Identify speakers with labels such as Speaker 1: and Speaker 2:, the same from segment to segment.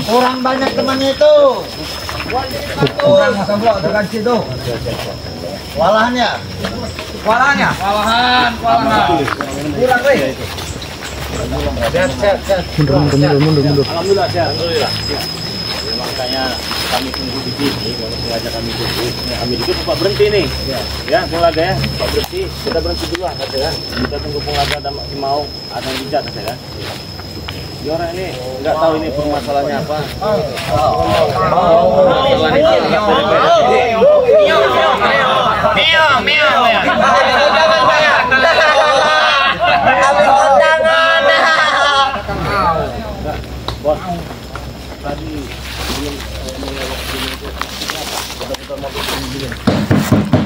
Speaker 1: Kurang banyak temannya itu. Kurang masa blok dengan situ. Walahannya. Walahan. Kurang weh. Mundur. Alhamdulillah sehat. Makanya kami tunggu di sini, kalau sengaja kami tunggu. Kami dikit Pak berhenti nih. Ya, Punglaga ya. Pak berhenti, kita berhenti dulu ya. Kita tunggu Punglaga ada mau ada yang bijak ya. Ya orang ini nggak tahu ini permasalahannya apa. Bos, tadi belum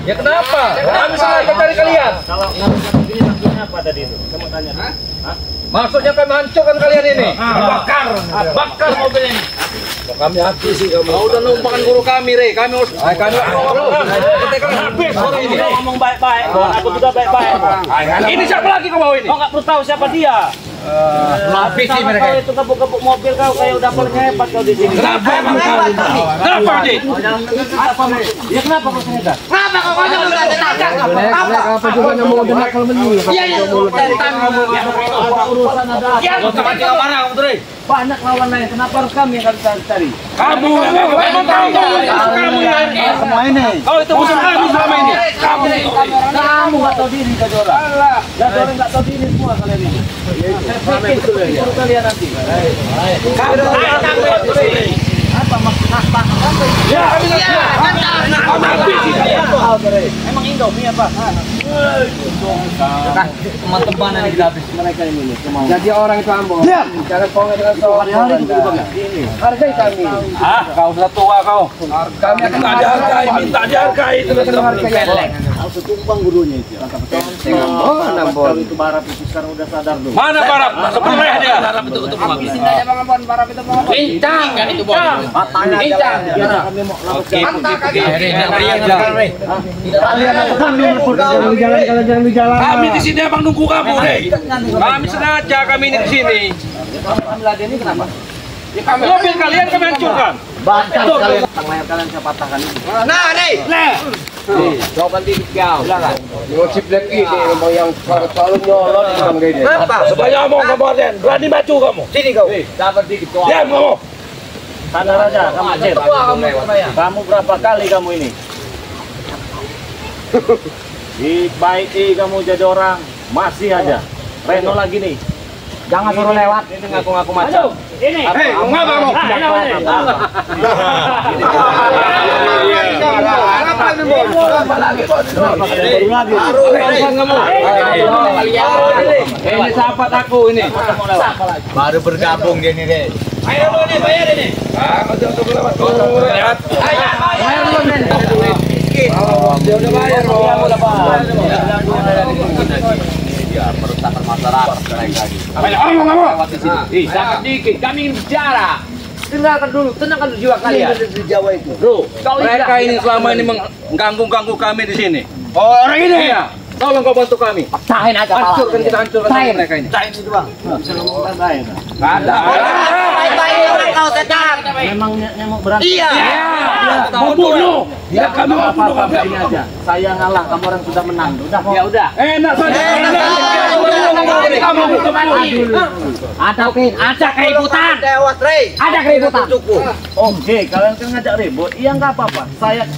Speaker 2: Ya kenapa? Kami sengaja cari kalian.
Speaker 1: kalau ini maksudnya apa tadi itu? Saya mau tanya.
Speaker 2: Maksudnya kami hancurkan kalian ini. Bakar mobil ini. Kami hati sih kamu. Kau udah numpangkan guru kami, Re. Kami harus kita kan habis sore ini.
Speaker 1: Ngomong baik-baik. Aku juga baik-baik.
Speaker 2: Ini siapa lagi kau bawa ini?
Speaker 1: Kau nggak perlu tahu siapa dia.
Speaker 2: Habis sih mereka.
Speaker 1: Kau itu kebuk-kebuk mobil kau kayak udah paling hebat kau di sini.
Speaker 2: Kenapa emang kau? Kenapa Ji?
Speaker 1: Ya kenapa kau hebat?
Speaker 3: Kenapa kau banyak lu tanya?
Speaker 4: Apa juga yang mau denak kalau menyi?
Speaker 3: Iya,
Speaker 1: Urusan ada.
Speaker 2: Kau tak macam mana kamu tuh, Re?
Speaker 1: Banyak lawan lain. Kenapa harus kami yang harus cari?
Speaker 2: Kamu emang kamu yang
Speaker 1: Semua ini.
Speaker 2: kau itu musuh kami selama ini.
Speaker 1: Kamu nggak tahu diri Jadora. Jadora nggak tahu diri semua kalian ini. Saya pikir kalian nanti. Apa maksud apa?
Speaker 2: Ya,
Speaker 1: Emang Indomie apa? Teman-teman yang kita habis mereka ini.
Speaker 4: Jadi orang itu ambon. Jangan bohong dengan soal hargai kami.
Speaker 2: kau sudah tua kau. Kami akan dihargai, minta dihargai.
Speaker 1: Harus tumpang gurunya itu. Kalau itu Barap itu sekarang udah sadar dulu.
Speaker 2: Mana Barap? Sebelah dia.
Speaker 3: Bincang kan itu, Bos.
Speaker 1: Bincang. Kami mau
Speaker 4: Jalan.
Speaker 2: Kami di sini emang nunggu kamu, Re. Kami sengaja kami ini di sini.
Speaker 1: ini kenapa?
Speaker 2: Mobil kalian kami hancurkan.
Speaker 1: Bantah kalian. Layar kalian saya patahkan itu.
Speaker 3: Nah, nih.
Speaker 4: Coba nanti kau. Ngosip lagi ini mau yang selalu nyolot bang gini.
Speaker 3: Kenapa?
Speaker 2: Supaya ngomong kamu Arden, berani maju kamu.
Speaker 3: Sini kau.
Speaker 4: Dapat dikit kau.
Speaker 2: Diam kamu.
Speaker 1: Sadar aja, kamu Aceh. Kamu berapa kali kamu ini? Dibaiki kamu jadi orang, masih aja. Reno lagi nih. Jangan suruh lewat. Ini ngaku-ngaku macam. Ini.
Speaker 2: Hei, ngapa kamu? Ini sahabat aku ini.
Speaker 4: Baru bergabung gini deh.
Speaker 2: Ayo lu nih, bayar ini. Untuk lewat. Lihat.
Speaker 1: Bayar dulu nih.
Speaker 2: Dia udah bayar.
Speaker 4: Merusakan masyarakat mereka.
Speaker 2: Ngomong.
Speaker 4: Sangat dikit. Kami ingin bicara. Dengarkan dulu, tenangkan jiwa kalian.
Speaker 1: Di Jawa itu.
Speaker 4: Bro,
Speaker 2: Mereka ini selama ini mengganggu kami di sini.
Speaker 4: Oh, orang ini.
Speaker 2: Iya. Tolong kau bantu kami.
Speaker 4: Pecahin aja
Speaker 2: Hancurkan kita hancurkan mereka ini.
Speaker 1: Cain itu bang. Bisa ngomong tandain.
Speaker 2: Nggak ada.
Speaker 3: Baik-baik orang kau setan.
Speaker 1: Memang nyamuk berantem.
Speaker 3: Iya.
Speaker 2: Mau bunuh. Ya kami mau bunuh
Speaker 1: Apa-apa
Speaker 2: kami.
Speaker 1: ini aja. Saya ngalah, kamu orang sudah menang. Udah.
Speaker 4: Ya udah.
Speaker 2: Enak saja.
Speaker 4: Ada keributan.
Speaker 3: Tewas, Rey.
Speaker 4: Ada keributan.
Speaker 1: Oke, kalian kan ngajak ribut. Iya nggak apa-apa.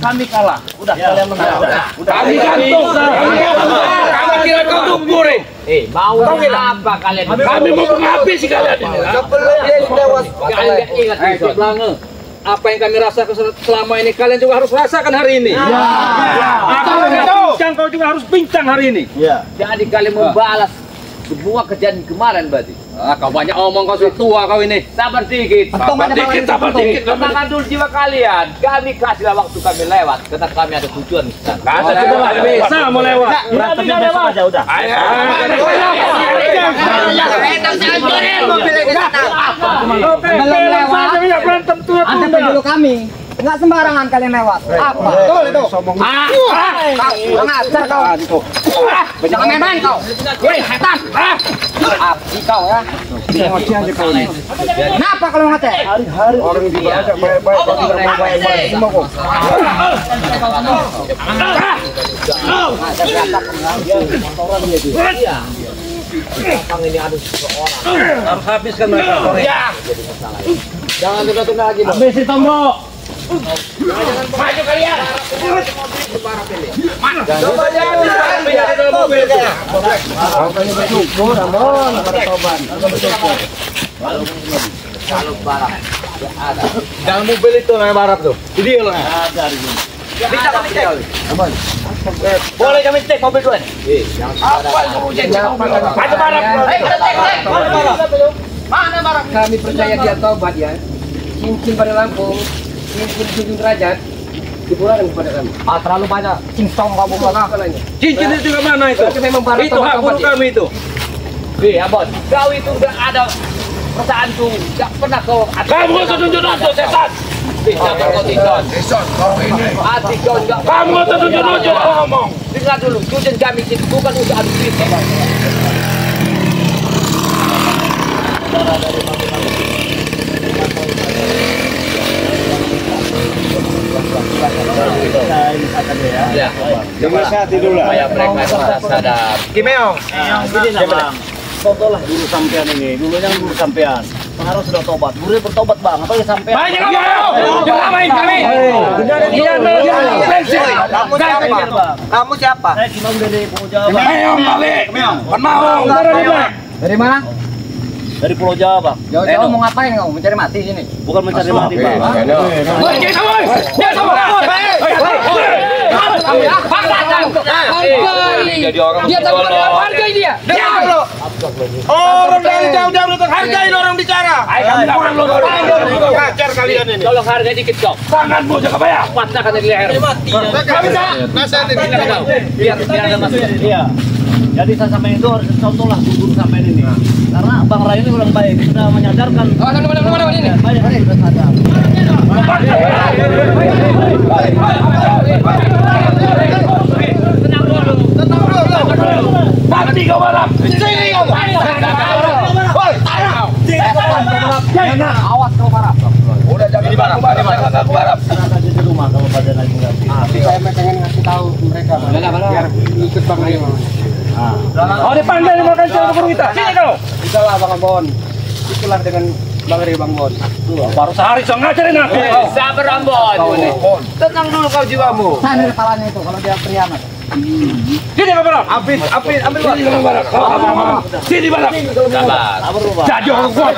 Speaker 1: Kami kalah. Udah kalian menang. Udah.
Speaker 2: Kami gantung. Kami kira kau tumpul.
Speaker 4: Mau apa kalian?
Speaker 2: Kami mau menghabisi kalian ini.
Speaker 3: Sebelum dia tewas.
Speaker 4: Kalian ingat
Speaker 2: Cik Lange, apa yang kami rasakan selama ini kalian juga harus rasakan hari ini. Kau juga harus pincang hari ini.
Speaker 1: Iya.
Speaker 4: Jadi kalian membalas semua kejadian kemarin berarti.
Speaker 2: Kau banyak omong, kau sudah tua kau ini.
Speaker 4: Sabar dikit.
Speaker 2: Sabar dikit.
Speaker 4: Tenangkan dulu jiwa kalian. Kami kasihlah waktu kami lewat karena kami ada tujuan.
Speaker 2: Kata kita nggak bisa mau lewat.
Speaker 1: Berantemnya besok aja udah.
Speaker 2: Ayo.
Speaker 3: Hancurin mobil ini.
Speaker 5: Belum lewat. Anda penduduk kami. Enggak sembarangan kalian lewat. Apa? Betul itu. Ngajar kau. Jangan main-main kau. Woi, setan. Abdi kau ya. Ngoci aja kau ini. Kenapa kalau ngate? Hari-hari orang dibaca baik-baik, kau tidak mau baik-baik semua kok.
Speaker 2: Harus habiskan mereka.
Speaker 4: Jangan tunda-tunda lagi.
Speaker 1: Habis si Tombo.
Speaker 3: Maju kalian.
Speaker 2: Coba jangan bicara dalam mobil.
Speaker 4: Makanya bersyukur, Ramon, pada sobat.
Speaker 3: Kalau barang.
Speaker 2: Dalam mobil itu namanya barap tuh. Jadi lo.
Speaker 1: Ada hari ini.
Speaker 3: Bisa kami cek. Boleh kami cek mobil tuan. Apa kamu cek? Maju barang. Mana barang?
Speaker 4: Kami percaya dia taubat ya. Cincin pada Lampung, cincin Junjung Derajat, dibuang kepada kami.
Speaker 5: Terlalu banyak cincong kamu belakang.
Speaker 2: Cincin itu juga mana itu?
Speaker 4: Tapi memang barang
Speaker 2: Itu hak guru kami itu.
Speaker 3: Abon. Kau itu udah ada perasaan tuh. Gak pernah kau.
Speaker 2: Kamu nggak tunjuk-tunjuk setan.
Speaker 3: Bisa kau tinggal. Hati kau enggak.
Speaker 2: Kamu nggak tunjuk-tunjuk ngomong.
Speaker 3: Dengar dulu. Tujuan kami itu bukan untuk adu cerita.
Speaker 1: Ya.
Speaker 4: Jangan sehat dulu lah.
Speaker 3: Supaya mereka sadar.
Speaker 2: Kimeong.
Speaker 1: Ini lah bang. Contohlah guru sampean ini. Dulunya guru sampean. Sekarang sudah tobat. Guru bertobat bang. Apa yang sampean?
Speaker 2: Banyak kamu. Jangan main kami.
Speaker 3: Kamu siapa?
Speaker 1: Saya cuma dari Pulau Jawa. Bang.
Speaker 2: Kimeong balik. Kimeong. Pan mau.
Speaker 5: Dari mana?
Speaker 1: Dari Pulau Jawa bang.
Speaker 5: Jauh-jauh mau ngapain kau? Mencari mati sini.
Speaker 1: Bukan mencari mati bang.
Speaker 2: Woi, jangan sama. Jangan sama.
Speaker 3: Kamu ya?
Speaker 2: Jadi orang
Speaker 3: Dia tak boleh hargai dia.
Speaker 2: Orang dari jauh-jauh datang hargain orang bicara. Ngajar kalian ini.
Speaker 3: Tolong hargai dikit kau.
Speaker 2: Tanganmu jaga bayar.
Speaker 3: Patahkan dari leher. Biar ada masuk.
Speaker 1: Iya. Jadi saya sampai itu harus contohlah guru sampai ini. Karena Bang Rai ini orang baik, sudah menyadarkan.
Speaker 3: Mana ini?
Speaker 1: Banyak hari sudah sadar.
Speaker 2: Mati kau balap.
Speaker 3: Sini kau.
Speaker 5: Awas kau parah.
Speaker 2: Udah jangan barap. Aku barap.
Speaker 1: Di rumah kalau pada lagi nggak.
Speaker 4: Saya pengen ngasih tahu mereka biar ikut Bang Rio.
Speaker 2: Oh, dipanggil makan cara guru kita. Sini kau.
Speaker 4: Kita lah Bang Bon. Ikutlah dengan Bang Rio Bang Bon.
Speaker 2: Baru sehari so ngajarin aku.
Speaker 3: Sabar Ambon. Tenang dulu kau jiwamu.
Speaker 5: Sana kepalanya itu kalau dia priamat.
Speaker 2: Sini kau balap. Habis ambil sini kau balap. Sini balap.
Speaker 3: Sabar.
Speaker 1: Apa berubah?
Speaker 2: Jadi orang kuat.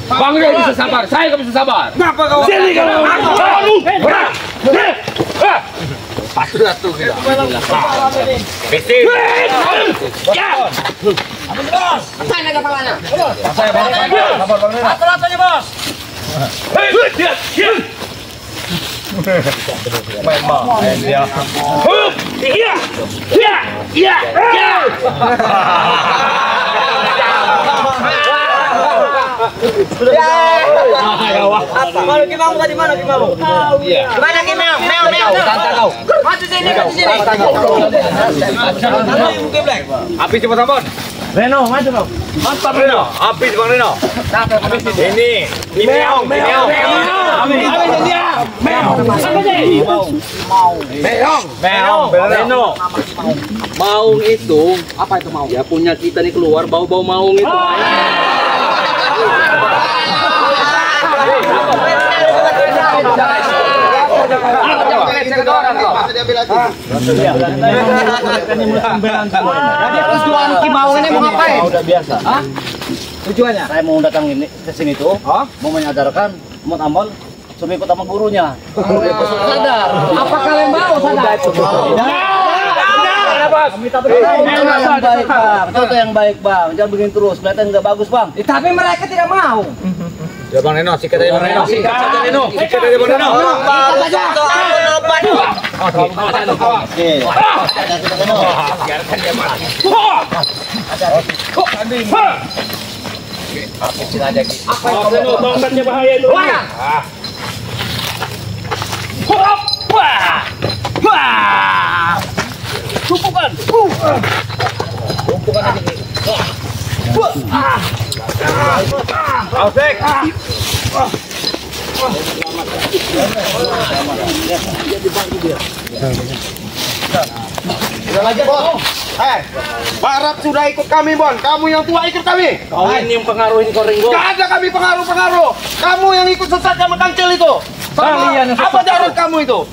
Speaker 3: Bang Rio bisa sabar. Saya nggak bisa sabar.
Speaker 2: Kenapa kau? Sini kau. Kamu. Berat. Patu kita. Besi. Ya.
Speaker 5: Sana kepalanya.
Speaker 2: Saya sabar Bang Rio.
Speaker 3: Atur-aturnya bos.
Speaker 2: Main dia. Iya. Iya. Iya. Iya.
Speaker 3: Mana Kimau tadi mana Kimau? Mana Kimau? Meo.
Speaker 2: Tantang kau.
Speaker 3: Maju sini, maju sini.
Speaker 2: Api cepat Ambon.
Speaker 1: Reno, maju kau.
Speaker 2: Mantap Reno. Api Bang Reno. Ini meong. Meong. Reno.
Speaker 3: Maung itu apa itu maung? Ya punya kita nih keluar bau-bau maung itu.
Speaker 5: Jadi tujuan Kimau ini mau ngapain?
Speaker 1: Udah biasa.
Speaker 5: Tujuannya?
Speaker 1: Saya mau datang ini ke sini tuh, mau menyadarkan umat Ambon suruh ikut sama gurunya. Sadar.
Speaker 5: Apa kalian mau sadar?
Speaker 1: Yang baik bang, contoh yang baik bang, jangan begini terus, kelihatan nggak bagus bang.
Speaker 5: Tapi mereka tidak mau.
Speaker 2: Ya Bang Reno, sikat aja Bang Reno. Sikat aja Bang Reno.
Speaker 3: Baru satu Biarkan dia mati. Kecil aja gitu.
Speaker 1: Tongkatnya bahaya itu. Tumpukan.
Speaker 3: Tumpukan aja gitu.
Speaker 2: Alfek.
Speaker 4: Udah lagi, Bon. Barat sudah ikut kami, Bon. Kamu yang tua ikut kami.
Speaker 1: Kau ini yang pengaruhin Koringo.
Speaker 4: Gak ada kami pengaruh-pengaruh. Kamu yang ikut sesat sama kancil itu.
Speaker 2: Kalian yang
Speaker 4: Apa darat kamu itu?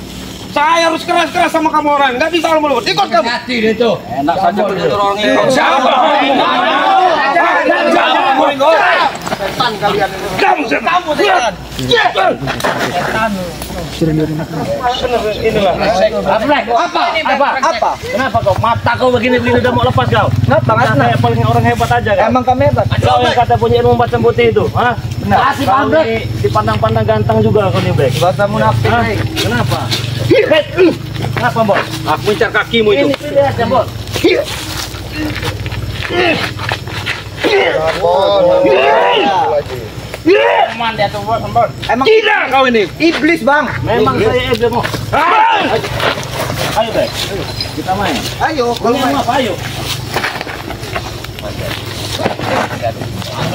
Speaker 4: Saya harus keras-keras sama kamu orang. Gak bisa lembut. Ikut kamu.
Speaker 3: Hati dia tuh.
Speaker 2: Enak saja begitu orang ini.
Speaker 4: Siapa?
Speaker 2: Jangan Koringo.
Speaker 4: Setan kalian ini.
Speaker 2: Kamu setan.
Speaker 1: Apa? Kenapa kau? Mata kau begini-begini udah mau lepas kau? Kenapa? Kayak paling orang hebat aja kan?
Speaker 5: Emang kami hebat.
Speaker 1: Kau yang kata punya ilmu macam putih itu, hah?
Speaker 5: Benar.
Speaker 1: Kau ini dipandang-pandang ganteng juga kau nih, Black.
Speaker 5: Bahasa munafik,
Speaker 1: Hah?
Speaker 5: Black.
Speaker 1: Kenapa? Kenapa, Bos?
Speaker 2: Aku incar kakimu itu.
Speaker 1: Ini pilih aja, Bos.
Speaker 5: Emang dia tuh, Bos. Emang
Speaker 2: Gila kau ini.
Speaker 5: iblis, Bang.
Speaker 1: Memang saya iblis mau. Ayo, Black. Ayo, kita main.
Speaker 5: Ayo, kalau
Speaker 1: Ini
Speaker 5: main.
Speaker 1: apa? Ayo.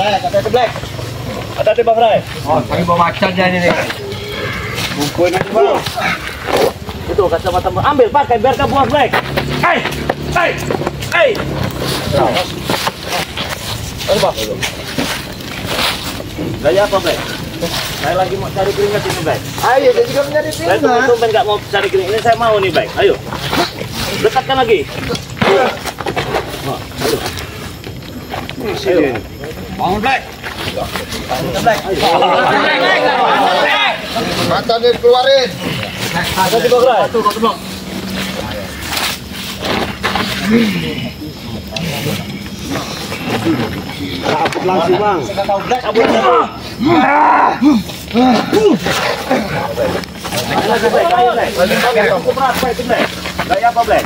Speaker 5: Kata Black.
Speaker 1: Hati-hati, Bang Ray.
Speaker 2: Oh, kami bawa macan aja ini.
Speaker 1: Bungkuin aja, Bang. Itu kacamata ambil pakai biar kau buang, Black. Hey! Ayo, Bang. Gaya apa, Black? Saya lagi mau cari keringat ini, Black.
Speaker 5: Ayo, dia juga mencari
Speaker 1: Saya
Speaker 5: keringat.
Speaker 1: tumben nggak mau cari keringat. Ini saya mau nih, Black. Ayo. Dekatkan lagi. Ayo.
Speaker 2: Bangun Black.
Speaker 4: Mata dia keluarin.
Speaker 1: Hati-hati, Bang Ray.
Speaker 4: Cabut langsung, Bang.
Speaker 1: Cabut aja, Bang. Ayo, Black. Ayo, Black. Cukup berat, Black. Itu, Black. Gaya apa, Black?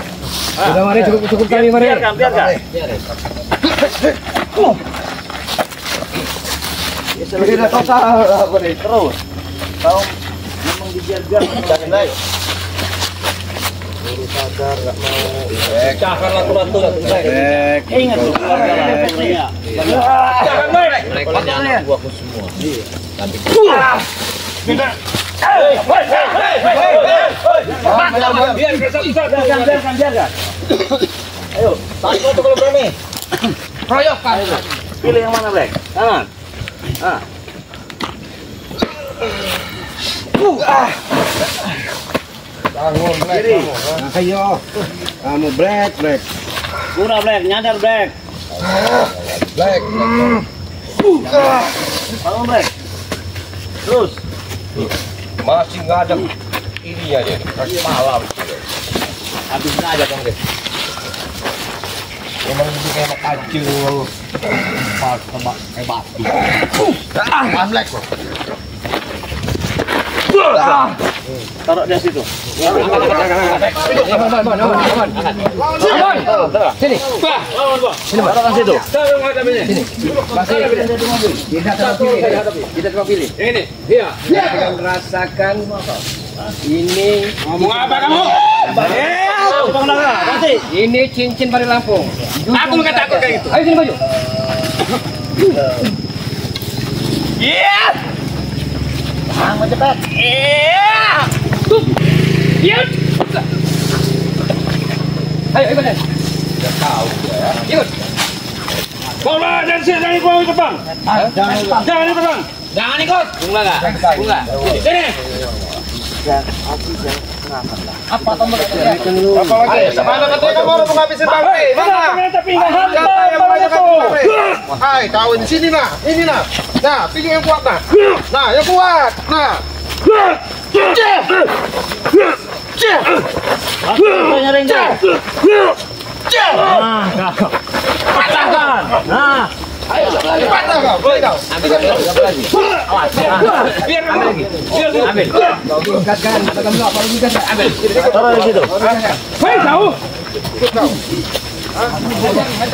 Speaker 2: Sudah mari cukup kali mari.
Speaker 1: Biarkan.
Speaker 4: Tidak total apa nih?
Speaker 1: Terus. Kau memang dibiar-biar. Jangan, Black. Baru sadar nggak mau.
Speaker 2: Cakar laku-laku.
Speaker 1: Ingat tuh.
Speaker 2: Jangan Black.
Speaker 3: Aku semua.
Speaker 1: Biarkan. Ayo.
Speaker 5: Satu tuh kalau berani.
Speaker 3: Royokan.
Speaker 1: Pilih yang mana, Black? Kanan.
Speaker 4: Bangun, Black.
Speaker 1: Kiri.
Speaker 4: Ayo. Kamu Black.
Speaker 1: Udah, Black. Nyadar, Black.
Speaker 4: Black.
Speaker 1: Bangun, Black. Terus.
Speaker 4: Masih nggak ada ininya dia. Kasih malam.
Speaker 3: Habisnya aja Kang deh.
Speaker 4: Emang ini kayak kancil. Pas sama hebat. Black.
Speaker 1: Taruh di situ.
Speaker 5: Sini.
Speaker 1: Lawan, Bang. Taruh di situ.
Speaker 5: Kita coba pilih.
Speaker 2: Ini. Iya.
Speaker 5: Kita merasakan ini.
Speaker 2: Ngomong apa kamu?
Speaker 1: Bang Naga, kasih.
Speaker 5: Ini cincin Pari Lampung.
Speaker 2: Aku nggak takut kayak gitu.
Speaker 5: Ayo sini maju.
Speaker 2: Iya.
Speaker 5: Mau cepat.
Speaker 2: Iya.
Speaker 5: Ayo ikut deh. Ikut.
Speaker 2: Bola dan jangan ikut Bang. Jangan ikut Bang.
Speaker 3: Jangan ikut. Bunga enggak? Bunga.
Speaker 2: Sini.
Speaker 5: Apa tombol itu?
Speaker 4: Apa lagi? Mana katanya kamu mau ngabisin bangke? Mana?
Speaker 1: Tapi nggak
Speaker 4: Siapa yang banyak bangke? Hai, kau di sini nah, ini nah. Nah, pilih yang kuat nah. Nah, yang kuat. Nah.
Speaker 1: nyari Nah, patahkan. Nah,
Speaker 3: Ayo, patah kau, boleh kau.
Speaker 5: Ambil lagi. Awas. Biar ambil lagi. Ambil. Ikatkan, katakan dulu apa lagi kan? Ambil.
Speaker 1: Taruh di situ.
Speaker 5: Hei, kau.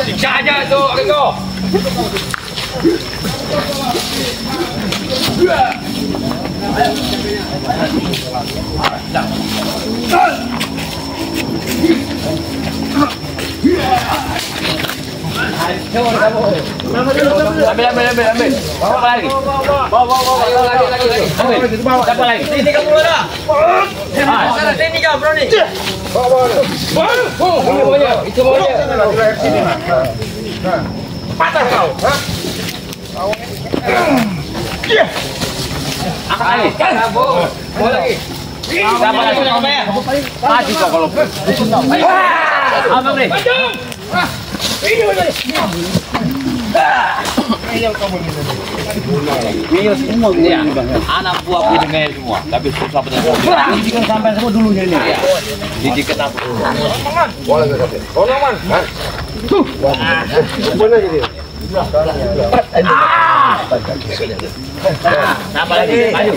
Speaker 5: Siksa aja tuh, Riko. Ambil. Bawa lagi. Bawa lagi. Ambil. Siapa lagi?
Speaker 2: Ini kamu ada. Ini kamu bro nih.
Speaker 5: Itu maunya.
Speaker 3: Patah kau.
Speaker 5: Angkat lagi. Bawa lagi. Siapa lagi? Mati kau kalau. Abang nih. Iya, anak buahku ini ngeyel semua, tapi susah benar. Didikan sampai semua dulunya ini. Didikan apa?
Speaker 4: Boleh nggak tapi? Tolong man. Mana jadi?
Speaker 5: Siapa lagi? Maju.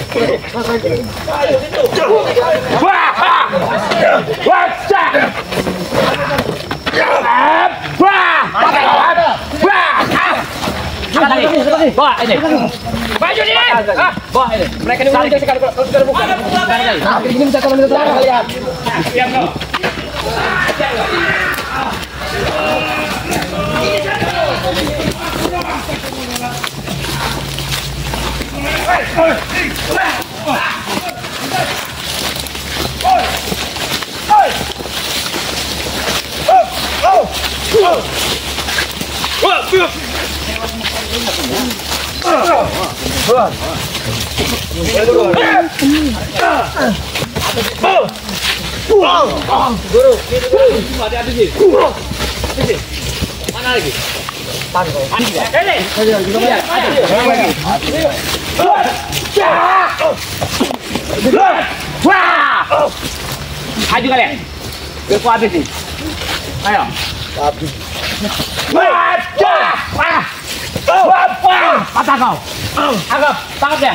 Speaker 5: Bawa ini. Maju nih. Bawa ini. Mereka ini udah sekali kalau sudah buka. Ini minta tolong kalian. Siap kau. Mana lagi? Maju kalian. Biar ku habis nih. Ayo. Patah kau. Anggap, tangkap dia.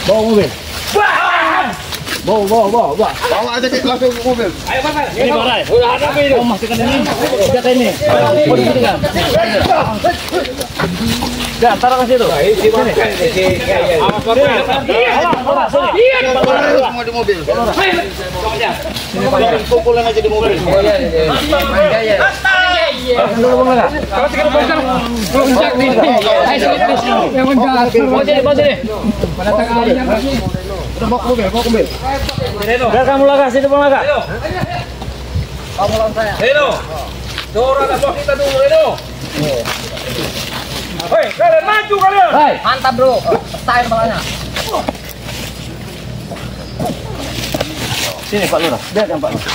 Speaker 5: Bawa mobil. Bawa.
Speaker 4: Bawa aja ke langsung ke mobil.
Speaker 5: Ayo pasang.
Speaker 1: Ini Barai.
Speaker 5: Udah ada ini.
Speaker 1: Oh, masukkan ini. Jatah ini. Ya, taruh ke situ.
Speaker 5: Awas baru. Iya.
Speaker 4: Semua di mobil.
Speaker 1: Kumpulin aja di mobil. Udah kamu lagas, itu bang lagas.
Speaker 2: Reno. Dora anak buah kita dulu Reno. Hei, kalian maju kalian.
Speaker 5: Mantap bro. Style balanya.
Speaker 1: Sini Pak Lurah, biarkan Pak Lurah.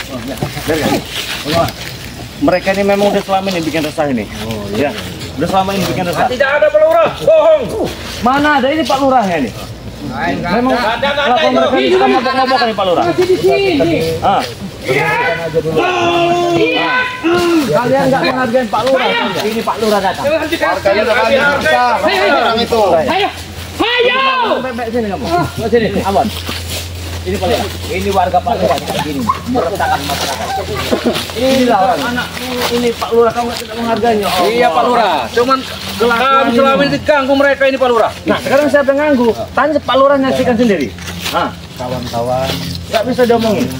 Speaker 1: Biarkan. Mereka ini memang udah selama ini bikin resah ini. Oh iya. Udah selama ini bikin resah.
Speaker 2: Tidak ada pelurah, bohong.
Speaker 1: Mana ada ini Pak Lurahnya ini? Memang kalau mereka ini suka mabok-mabok nih Pak Lurah.
Speaker 5: Masih di sini.
Speaker 1: Kalian nggak menghargai Pak Lurah. Ini Pak Lurah datang.
Speaker 4: Harganya udah kali kita. Orang itu.
Speaker 5: Ayo.
Speaker 1: Bebek sini kamu. Sini, Abon. Ini Pak Lurah. Ini warga Pak Lurah kayak gini. Meresahkan masyarakat. Inilah orang. Anak ini Pak Lurah kamu tidak menghargainya.
Speaker 2: Iya Pak Lurah. Cuman kami selama ini diganggu mereka ini Pak Lurah.
Speaker 1: Nah, sekarang siapa yang nganggu? Tanya Pak Lurah nyaksikan sendiri. Nah, kawan-kawan nggak bisa diomongin.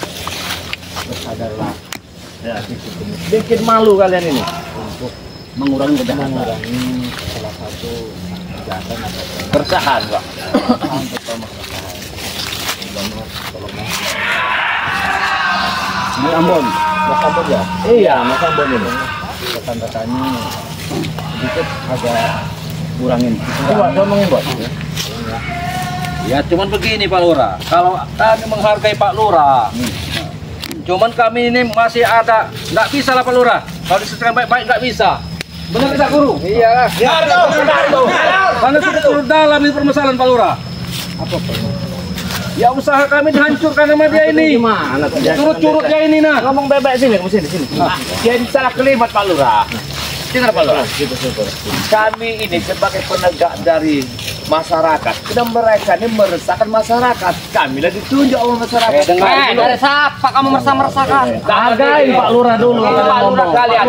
Speaker 1: Bersadarlah. Ya, bikin malu kalian ini. Untuk mengurangi kejahatan. Mengurangi salah satu kejahatan atau keresahan, Pak. Mas Ambon. Mas Ambon ya? Iya, Mas Ambon ini. Rekan-rekannya sedikit agak kurangin. Coba ngomongin, Bos.
Speaker 2: Ya cuman begini Pak Lurah. Kalau kami menghargai Pak Lurah. Cuman kami ini masih ada, nggak bisa lah Pak Lurah. Kalau diselesaikan baik-baik nggak bisa. Benar tidak Guru? Iya. Karena sudah turun dalam ini permasalahan Pak Lurah.
Speaker 1: Apa
Speaker 2: Ya usaha kami dihancurkan sama dia ini.
Speaker 1: Gimana?
Speaker 2: Curut-curutnya ini nah.
Speaker 1: Ngomong bebek sini, kamu sini. Jadi salah kelimat Pak Lurah.
Speaker 3: dengar Pak Lurah. Kami ini sebagai penegak dari masyarakat, sudah mereka ini meresahkan masyarakat. Kami lah ditunjuk oleh masyarakat.
Speaker 5: Dari siapa kamu meresah-meresahkan?
Speaker 2: Hargai Pak Lurah dulu.
Speaker 3: Pak Lurah kalian,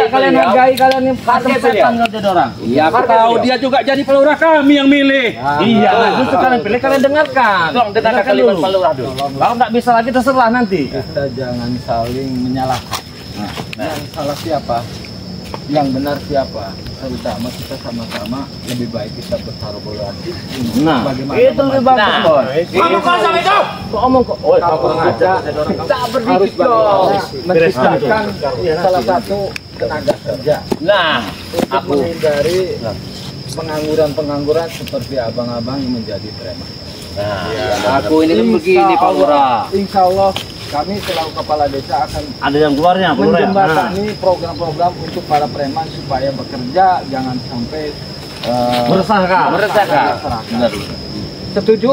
Speaker 2: Kalian hargai kalian yang
Speaker 3: Hargai beliau.
Speaker 2: jadi orang.
Speaker 3: Iya,
Speaker 2: Aku tahu dia juga jadi Pak Lurah kami yang milih. Iya, justru kalian pilih, kalian dengarkan.
Speaker 3: Tolong dengarkan kalimat Pak Lurah dulu.
Speaker 2: Kalau nggak bisa lagi terserah nanti.
Speaker 6: Kita jangan saling menyalahkan. Yang salah siapa? Yang benar siapa? Terutama kita sama-sama lebih baik kita berkolaborasi.
Speaker 2: Nah,
Speaker 6: Bagaimana
Speaker 2: itu lebih bagus, Boy.
Speaker 3: Kamu kau sama itu?
Speaker 2: Kok omong kok? Oh,
Speaker 6: Kalau ada
Speaker 3: Tak
Speaker 6: harus
Speaker 3: berdikit dong.
Speaker 6: menciptakan salah satu tenaga kerja
Speaker 3: Nah,
Speaker 6: untuk menghindari pengangguran seperti abang-abang yang menjadi preman.
Speaker 2: Aku ini kan begini Pak Lurah.
Speaker 6: Insya Allah kami selaku kepala desa akan
Speaker 1: Ada yang keluarnya, Pak Lurah.
Speaker 6: menjembatani program-program untuk para preman supaya bekerja, jangan sampai
Speaker 2: Meresahkan.
Speaker 6: masyarakat. Setuju?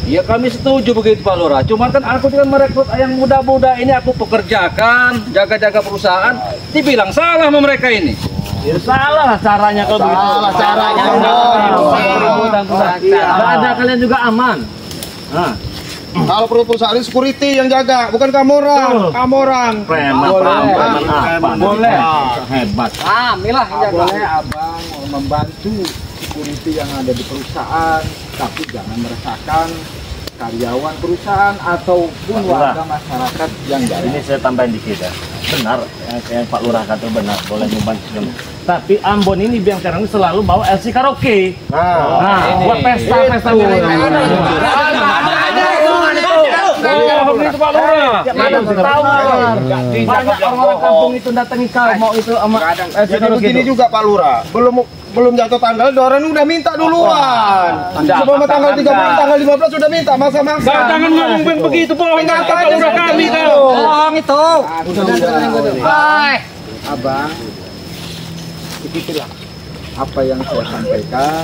Speaker 2: Ya kami setuju begitu Pak Lurah. Cuman kan aku juga merekrut yang muda-muda ini aku pekerjakan, jaga-jaga perusahaan. Dibilang salah sama mereka ini.
Speaker 1: Ya salah caranya kalau begitu.
Speaker 5: Salah caranya.
Speaker 2: Nggak ada kalian juga aman. Nah,
Speaker 7: Kalau perusahaan ini security yang jaga, bukan kamu orang. Kamu orang.
Speaker 1: Preman, preman,
Speaker 2: boleh.
Speaker 1: Hebat.
Speaker 5: Kamilah yang jaga.
Speaker 6: Boleh abang membantu security yang ada di perusahaan, tapi jangan meresahkan karyawan perusahaan ataupun warga masyarakat yang
Speaker 1: Ini
Speaker 6: lain.
Speaker 1: saya tambahin dikit ya. Benar, yang Pak Lurah kata benar, boleh membantu. Tapi Ambon ini biang sekarang selalu bawa LC karaoke. Nah, buat pesta-pesta
Speaker 2: Begitu Pak Lurah.
Speaker 1: Mana tahu? Banyak orang-orang kampung itu datangi kau mau itu sama LC
Speaker 7: Jadi
Speaker 1: karaoke.
Speaker 7: begini juga Pak Lurah. Belum jatuh tanggal, orang udah minta duluan. Sebelum tanggal 30, tanggal 15 sudah minta masa-masa.
Speaker 2: Jangan ngomong begitu bohong kata Pak Lurah kami kau.
Speaker 5: Bohong itu. Hai.
Speaker 6: Abang, ikutilah apa yang saya sampaikan.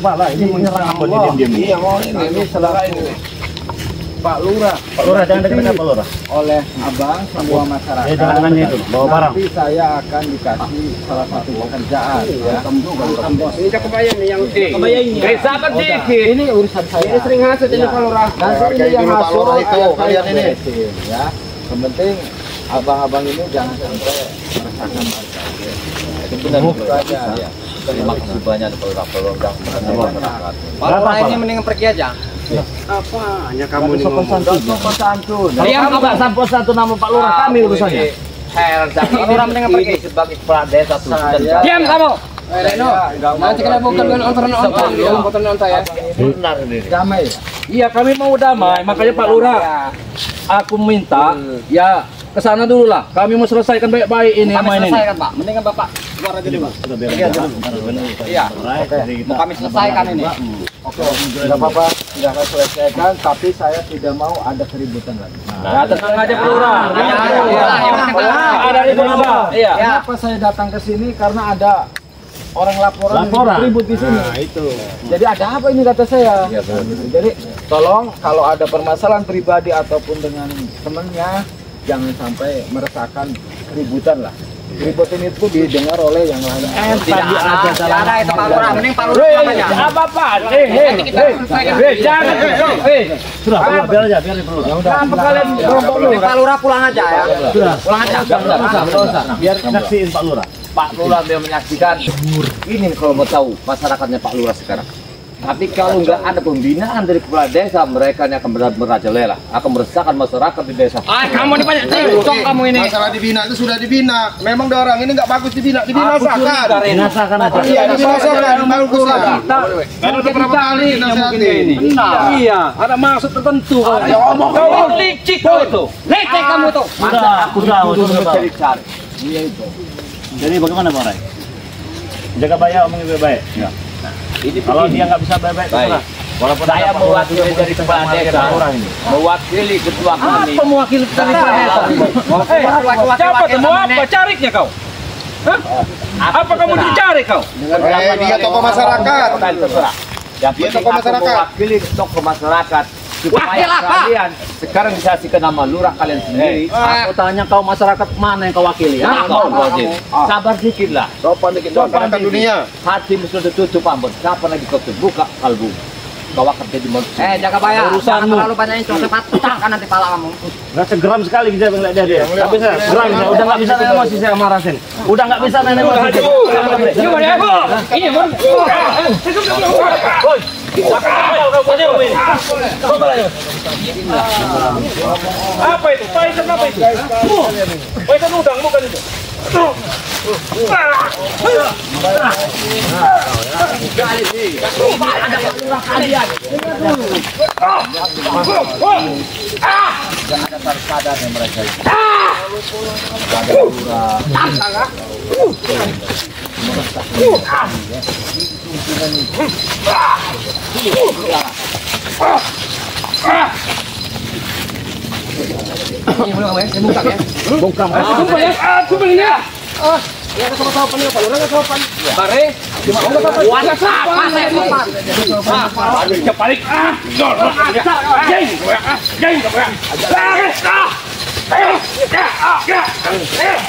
Speaker 1: Malah ini menyerang Ambon diam-diam ini.
Speaker 6: Ini selalu Pak Lurah
Speaker 1: Pak Lurah jangan dekat Pak Lurah.
Speaker 6: oleh abang semua masyarakat.
Speaker 1: Jangan tangannya itu, bawa barang.
Speaker 6: Nanti saya akan dikasih salah satu pekerjaan ya.
Speaker 7: Ini kebayang nih yang
Speaker 3: sabar dikit.
Speaker 6: Ini urusan saya. Ini
Speaker 7: sering hasut ini Pak Lurah.
Speaker 6: Nanti
Speaker 7: Hargai
Speaker 6: ini yang
Speaker 7: dulu Pak
Speaker 6: masuk
Speaker 7: Lurah itu kalian ini.
Speaker 6: ya. Yang penting abang-abang ini jangan sampai merasakan masalah. Itu benar itu aja ya.
Speaker 2: Terima kasih banyak Pak Lurah masyarakat.
Speaker 5: Pak Lurah ini mendingan pergi aja.
Speaker 7: Hanya kamu ini ngomong.
Speaker 6: Santun.
Speaker 1: Diam kamu nggak sampo satu nama Pak Lurah kami urusannya.
Speaker 3: Heran
Speaker 5: Pak Lurah mendingan pergi.
Speaker 3: sebagai kepala desa
Speaker 6: Saya-
Speaker 5: Diam kamu.
Speaker 6: Nanti kena bukan nonton ya.
Speaker 3: benar ini.
Speaker 6: Damai.
Speaker 2: Iya kami mau damai, makanya Pak Lurah aku minta ya ke sana dulu lah. Kami mau selesaikan baik-baik ini
Speaker 5: Kami
Speaker 2: sama ini.
Speaker 5: selesaikan Pak. Mendingan Bapak keluar aja dulu. Iya. Mau kami selesaikan ini.
Speaker 6: Oke, tidak apa-apa, sudah saya selesaikan, tapi saya tidak mau ada keributan lagi.
Speaker 2: Ya tenang aja Pak Lurah.
Speaker 5: Ada
Speaker 2: Ada apa? Iya.
Speaker 6: Kenapa saya datang ke sini? Karena ada orang laporan ribut di sini. Jadi ada apa ini kata saya? Jadi tolong kalau ada permasalahan pribadi ataupun dengan temannya, jangan sampai meresahkan keributan lah. Keributan itu didengar oleh yang lain.
Speaker 5: Tidak ada itu Pak Lurah. Mending Pak Lurah pulang aja.
Speaker 2: Apa-apa?
Speaker 5: Nanti kita selesaikan.
Speaker 2: Jangan.
Speaker 1: Sudah, biar aja, biar Pak Lurah.
Speaker 6: Ya udah,
Speaker 2: Kenapa kalian kelompok
Speaker 5: Mending Pak Lurah pulang aja ya. Pulang aja.
Speaker 1: Nggak usah. Biar saksiin Pak Lurah.
Speaker 3: Pak Lurah biar menyaksikan. Ini kalau mau tahu masyarakatnya Pak Lurah sekarang. Tapi kalau nggak ada pembinaan dari kepala desa, mereka ini akan merajalela, akan meresahkan masyarakat di desa.
Speaker 5: Kamu nih banyak cok kamu ini.
Speaker 7: Masalah dibina itu sudah dibina. Memang orang ini nggak bagus dibinasakan.
Speaker 1: Binasakan aja.
Speaker 7: Iya, dibinasakan. Bagus lah.
Speaker 2: Kalau
Speaker 7: Udah berapa kali dinasihati?
Speaker 2: Iya, ada maksud tertentu. Ya ngomong kau licik kau itu.
Speaker 5: Leceh kamu tuh.
Speaker 1: Aku tahu.
Speaker 3: Cari-cari.
Speaker 1: Jadi bagaimana Pak Rai? Jaga baik, omongin baik-baik. Ya.
Speaker 3: Ini
Speaker 1: Kalau dia nggak bisa baik-baik, terserah. Walaupun
Speaker 3: saya
Speaker 1: ada Pak Lurah
Speaker 3: mewakili
Speaker 1: juga
Speaker 3: dari kepala desa,
Speaker 1: orang ini.
Speaker 3: mewakili ketua kami.
Speaker 2: Apa mewakili dari desa? Siapa temu apa? Cariknya kau? Hah? Apa kamu dicari kau?
Speaker 7: Dia tokoh masyarakat.
Speaker 3: Terserah. Yang
Speaker 7: Dia
Speaker 3: penting
Speaker 7: tokoh
Speaker 3: aku
Speaker 7: masyarakat.
Speaker 3: mewakili tokoh masyarakat supaya kalian sekarang dikasihkan nama lurah kalian sendiri. Aku tanya kau masyarakat mana yang kau wakili? Kau wakili. Sabar dikit lah.
Speaker 7: Sopan dikit doang, masyarakat dunia.
Speaker 3: Hatimu sudah tutup ambon. Kapan lagi kau terbuka kalbu? Kau akan jadi manusia.
Speaker 5: Jaga bayar.
Speaker 1: Urusanmu.
Speaker 5: Jangan terlalu banyak itu cepat pecahkan nanti pala kamu.
Speaker 1: Rasa geram sekali kita melihat dia. Nggak bisa, geram. Udah nggak bisa main emosi saya sama Rasen. Udah nggak bisa main emosi.
Speaker 2: Apa itu? Paisan apa itu? Paisan udang bukan itu?
Speaker 3: Jangan ada sadar mereka itu.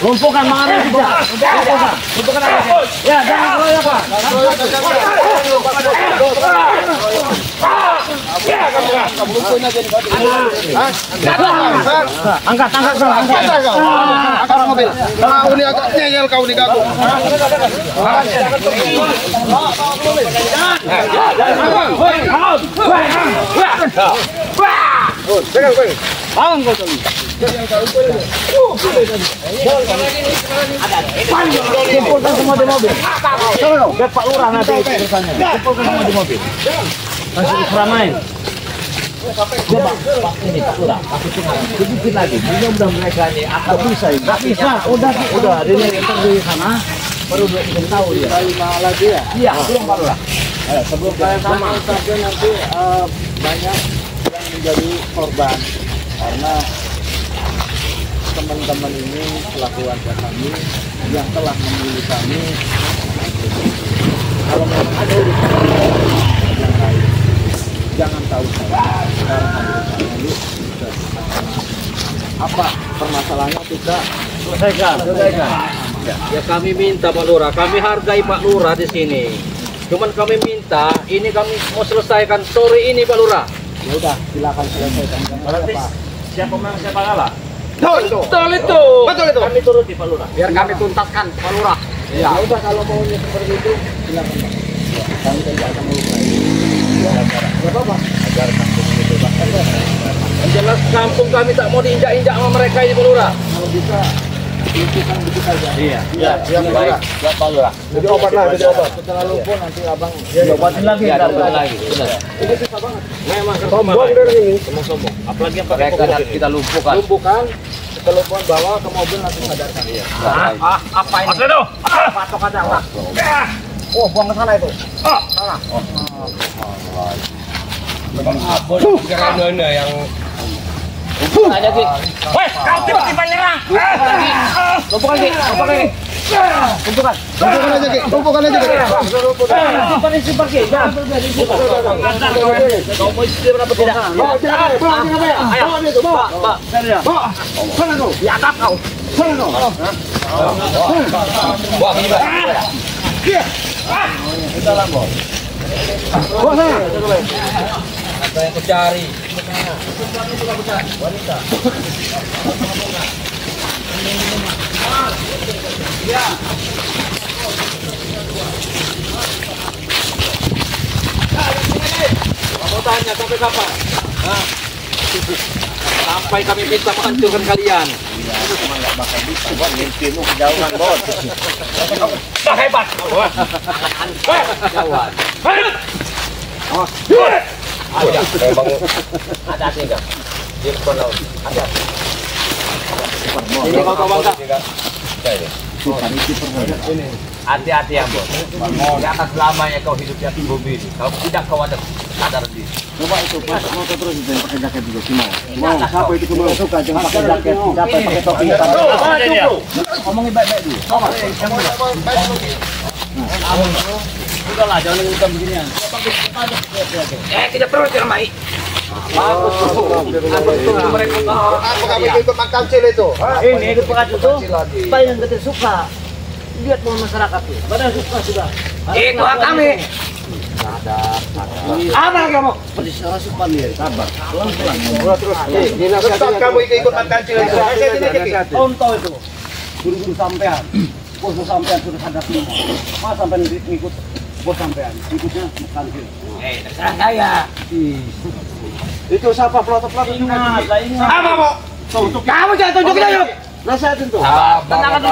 Speaker 1: Lumpuhkan mana kita? Lumpuhkan apa? Ya, jangan keroyok Pak. Angkat
Speaker 7: Angkat mobil. Kau ini agak nyengel kau nih kaku.
Speaker 1: Bangun kau tadi. Kumpulkan semua di mobil. Biar Pak Lurah nanti urusannya. Kumpulkan semua di mobil. Masih keramaian.
Speaker 3: Coba Pak ini Pak Lurah, aku dengar sedikit lagi. Mudah-mudahan mereka ini akan bisa.
Speaker 1: Nggak bisa. Udah. Dia di sana. Baru belum tahu dia. Lagi ya.
Speaker 3: Iya, belum Pak Lurah.
Speaker 1: Sebelum kalian sama saja nanti banyak yang menjadi korban karena teman-teman ini selaku warga kami yang telah memilih kami. Kalau memang ada urusan yang lain, jangan tahu saya. Sekarang ada urusan dulu. Apa permasalahannya kita selesaikan.
Speaker 2: Ya kami minta Pak Lurah, kami hargai Pak Lurah di sini. Cuman kami minta, ini kami mau selesaikan sore ini Pak Lurah.
Speaker 1: Ya udah, silakan selesaikan. Berarti siapa menang siapa kalah?
Speaker 2: Betul itu.
Speaker 1: Kami turuti Pak Lurah.
Speaker 5: Biar kami tuntaskan Pak Lurah.
Speaker 1: Ya udah, kalau maunya seperti itu silakan Pak. Ya, kami tidak akan melukai. Ya apa-apa. Agar kampung ini bebas.
Speaker 2: Yang jelas kampung kami tak mau diinjak-injak sama mereka ini Pak Lurah.
Speaker 1: Kalau bisa lucukan begitu saja.
Speaker 2: Iya.
Speaker 1: Ya,
Speaker 3: Baik, buat Pak Lurah.
Speaker 7: Jadi obat lah, jadi obat.
Speaker 1: setelah lumpuh nanti abang
Speaker 2: Diobatin lagi.
Speaker 3: Iya, diobatin lagi. Benar.
Speaker 1: ini susah banget.
Speaker 2: Memang
Speaker 7: Sombong dari sini.
Speaker 2: sombong. Apalagi yang pakai
Speaker 3: Mereka nanti kita lumpuhkan.
Speaker 1: Lumpuhkan, kelumpuhan bawa ke mobil nanti sadarkan. Iya.
Speaker 5: Apa ini? Patok ada Pak.
Speaker 1: Oh, buang ke sana itu.
Speaker 4: Karena yang
Speaker 5: Aja Ki. Woi, kau tiba-tiba nyerang. Lumpuhkan Ki.
Speaker 1: Lumpuhkan.
Speaker 7: Tumpukan aja, Ki. Tumpukan aja, Ki.
Speaker 1: Simpan Ki. Jangan terjadi.
Speaker 2: Kau mau istri berapa tidak?
Speaker 7: Bawa, jangan, bawa, jangan, bawa dia tuh, bawa. Bawa. Sana kau.
Speaker 5: Di atap kau.
Speaker 7: Sana kau.
Speaker 3: Wah, ini Pak.
Speaker 7: Bawa sana.
Speaker 2: Ada yang kucari. Kamu tanya sampai kapan? Hah? Sampai kami minta menghancurkan kalian.
Speaker 1: Mimpimu kejauhan, Bos.
Speaker 2: Hebat.
Speaker 3: Jawab. Ada tiga. Di depan laut. Ada.
Speaker 2: Ini kau bangga.
Speaker 3: Hati-hati ya Bos. Tidak akan selamanya kau hidup di atas bumi ini. Kau tidak kau ada sadar diri.
Speaker 1: Coba itu pasang motor terus itu yang pakai jaket juga Simau. Siapa itu Simau suka jangan pakai jaket, siapa yang pakai topi hitam. Ngomongin baik-baik dulu.
Speaker 2: Udahlah, jangan hitam beginian.
Speaker 5: Tidak perlu diramai.
Speaker 2: Bagus tuh.
Speaker 7: Apa kami ikut makan cil itu?
Speaker 1: Ini ikut pengacu tuh. Supaya yang kita suka. Lihat mau masyarakat tuh. Pada suka sudah.
Speaker 5: Itu hak kami. Apa lagi kamu?
Speaker 1: Sabar. Pelan-pelan.
Speaker 7: Tetap kamu ikut makan cil itu.
Speaker 1: Contoh itu. Guru-guru sampean. Bos sampean sudah sadar semua. Mas sampean ngikut bos sampean. Ikutnya makan cil.
Speaker 5: Terserah saya.
Speaker 7: Itu siapa pelotok-pelotok?
Speaker 1: Ingat.
Speaker 5: Apa mau? Kamu jangan tunjukin aja.
Speaker 1: Nasihatin tuh.
Speaker 5: Tenang.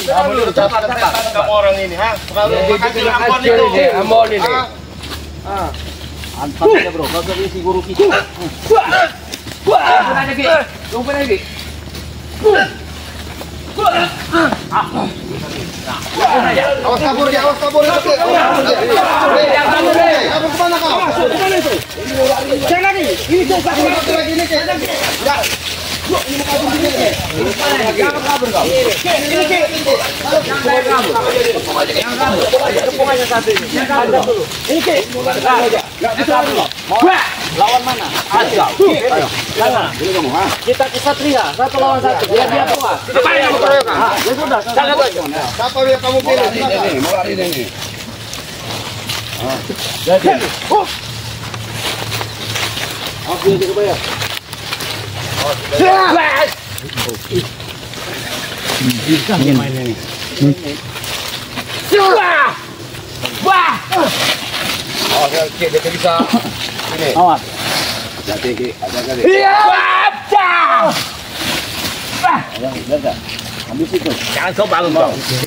Speaker 7: Kamu lu cepat kamu orang ini, ha? Kalau makan cil Ambon itu.
Speaker 4: Ambon ini.
Speaker 1: Antar aja bro. Kalau isi guru kita.
Speaker 5: Tunggu lagi.
Speaker 7: Awas kabur dia, awas kabur itu. Kamu kemana kau? Kemana itu? Jangan lagi. Ini coba lagi ini ke. Ya. Ini mau kabur sini ke. Jangan kabur kau. Ini ke. Tepung aja satu ini. Ada dulu. Ini ke. Enggak bisa dulu. Lawan mana? Ayo. Jangan. Kita kesatria, satu lawan satu. Biar dia puas.
Speaker 5: Apa yang kamu keroyokan?
Speaker 1: Ya sudah,
Speaker 7: Siapa yang kamu pilih?
Speaker 4: Ini, mau lari ini.
Speaker 1: jadi. Aku yang kebayar.
Speaker 4: Oh, dia bisa. Ini.
Speaker 1: Awas.
Speaker 4: Jadi ada kali.
Speaker 1: Jaga. Habis itu.
Speaker 2: Jangan kau bangun kau.
Speaker 7: Habis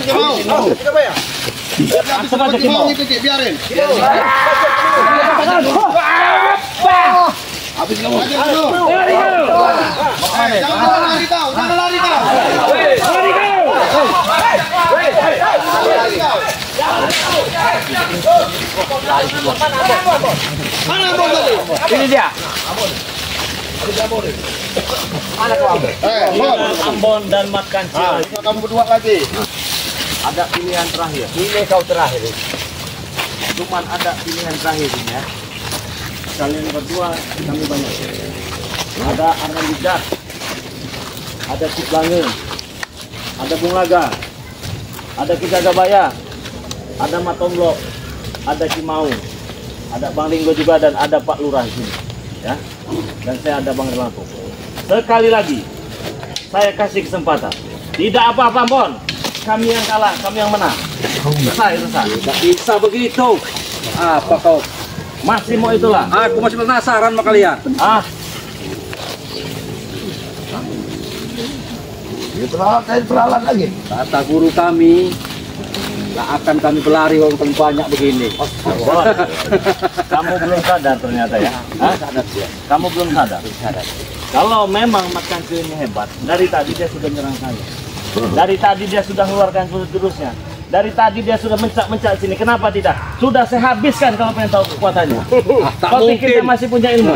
Speaker 7: ini mau. Siapa ya?
Speaker 1: Langsung aja kita.
Speaker 7: Mau itu biarin.
Speaker 4: Habis kamu.
Speaker 7: Jangan lari kau. Jangan lari kau. Mana Ambon tadi?
Speaker 5: Ini dia.
Speaker 1: Ambon dan Mat Kancil.
Speaker 7: Kamu berdua lagi.
Speaker 1: Ada pilihan terakhir.
Speaker 5: Ini kau terakhir.
Speaker 1: Cuman ada pilihan terakhir ini ya. Kalian berdua kami banyak. Ada Arman Bijak, ada Cip Lange, ada Bung Laga, ada Kijagabaya, ada Matomlo, ada Cimau, ada Bang Ringgo juga dan ada Pak Lurah di sini. Ya. Dan saya ada Bang Erlanto. Sekali lagi saya kasih kesempatan. Tidak apa-apa Ambon. Kami yang kalah, kami yang menang. Selesai.
Speaker 2: Tidak bisa begitu. Apa kau?
Speaker 1: Masih mau itulah.
Speaker 2: Aku masih penasaran sama kalian.
Speaker 4: Peralat lagi.
Speaker 2: Kata guru kami, nggak akan kami berlari kalau kalian banyak begini.
Speaker 1: Kamu belum sadar ternyata ya. Kamu belum sadar. Kalau memang Mat Kancil ini hebat, dari tadi dia sudah menyerang saya. Dari tadi dia sudah mengeluarkan jurus-jurusnya. Dari tadi dia sudah mencak sini. Kenapa tidak? Sudah saya habiskan kalau pengen tahu kekuatannya.
Speaker 2: Tak
Speaker 1: Kau pikir dia
Speaker 2: mungkin.
Speaker 1: masih punya ilmu?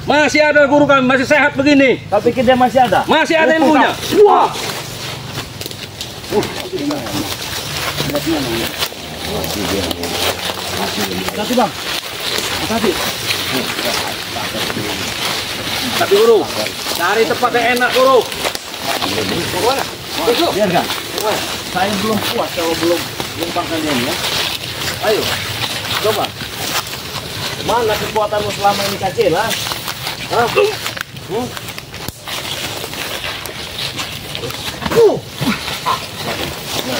Speaker 2: Masih ada guru kami, masih sehat begini.
Speaker 1: Kau pikir dia masih ada?
Speaker 2: Masih ada ilmunya.
Speaker 1: Wah. Kasih bang. Kasih.
Speaker 2: Tapi guru, cari tempat yang enak guru.
Speaker 1: Biarkan. Saya belum puas kalau belum makan ini ya. Ayo, coba. Mana kekuatanmu selama ini Kancil, ha?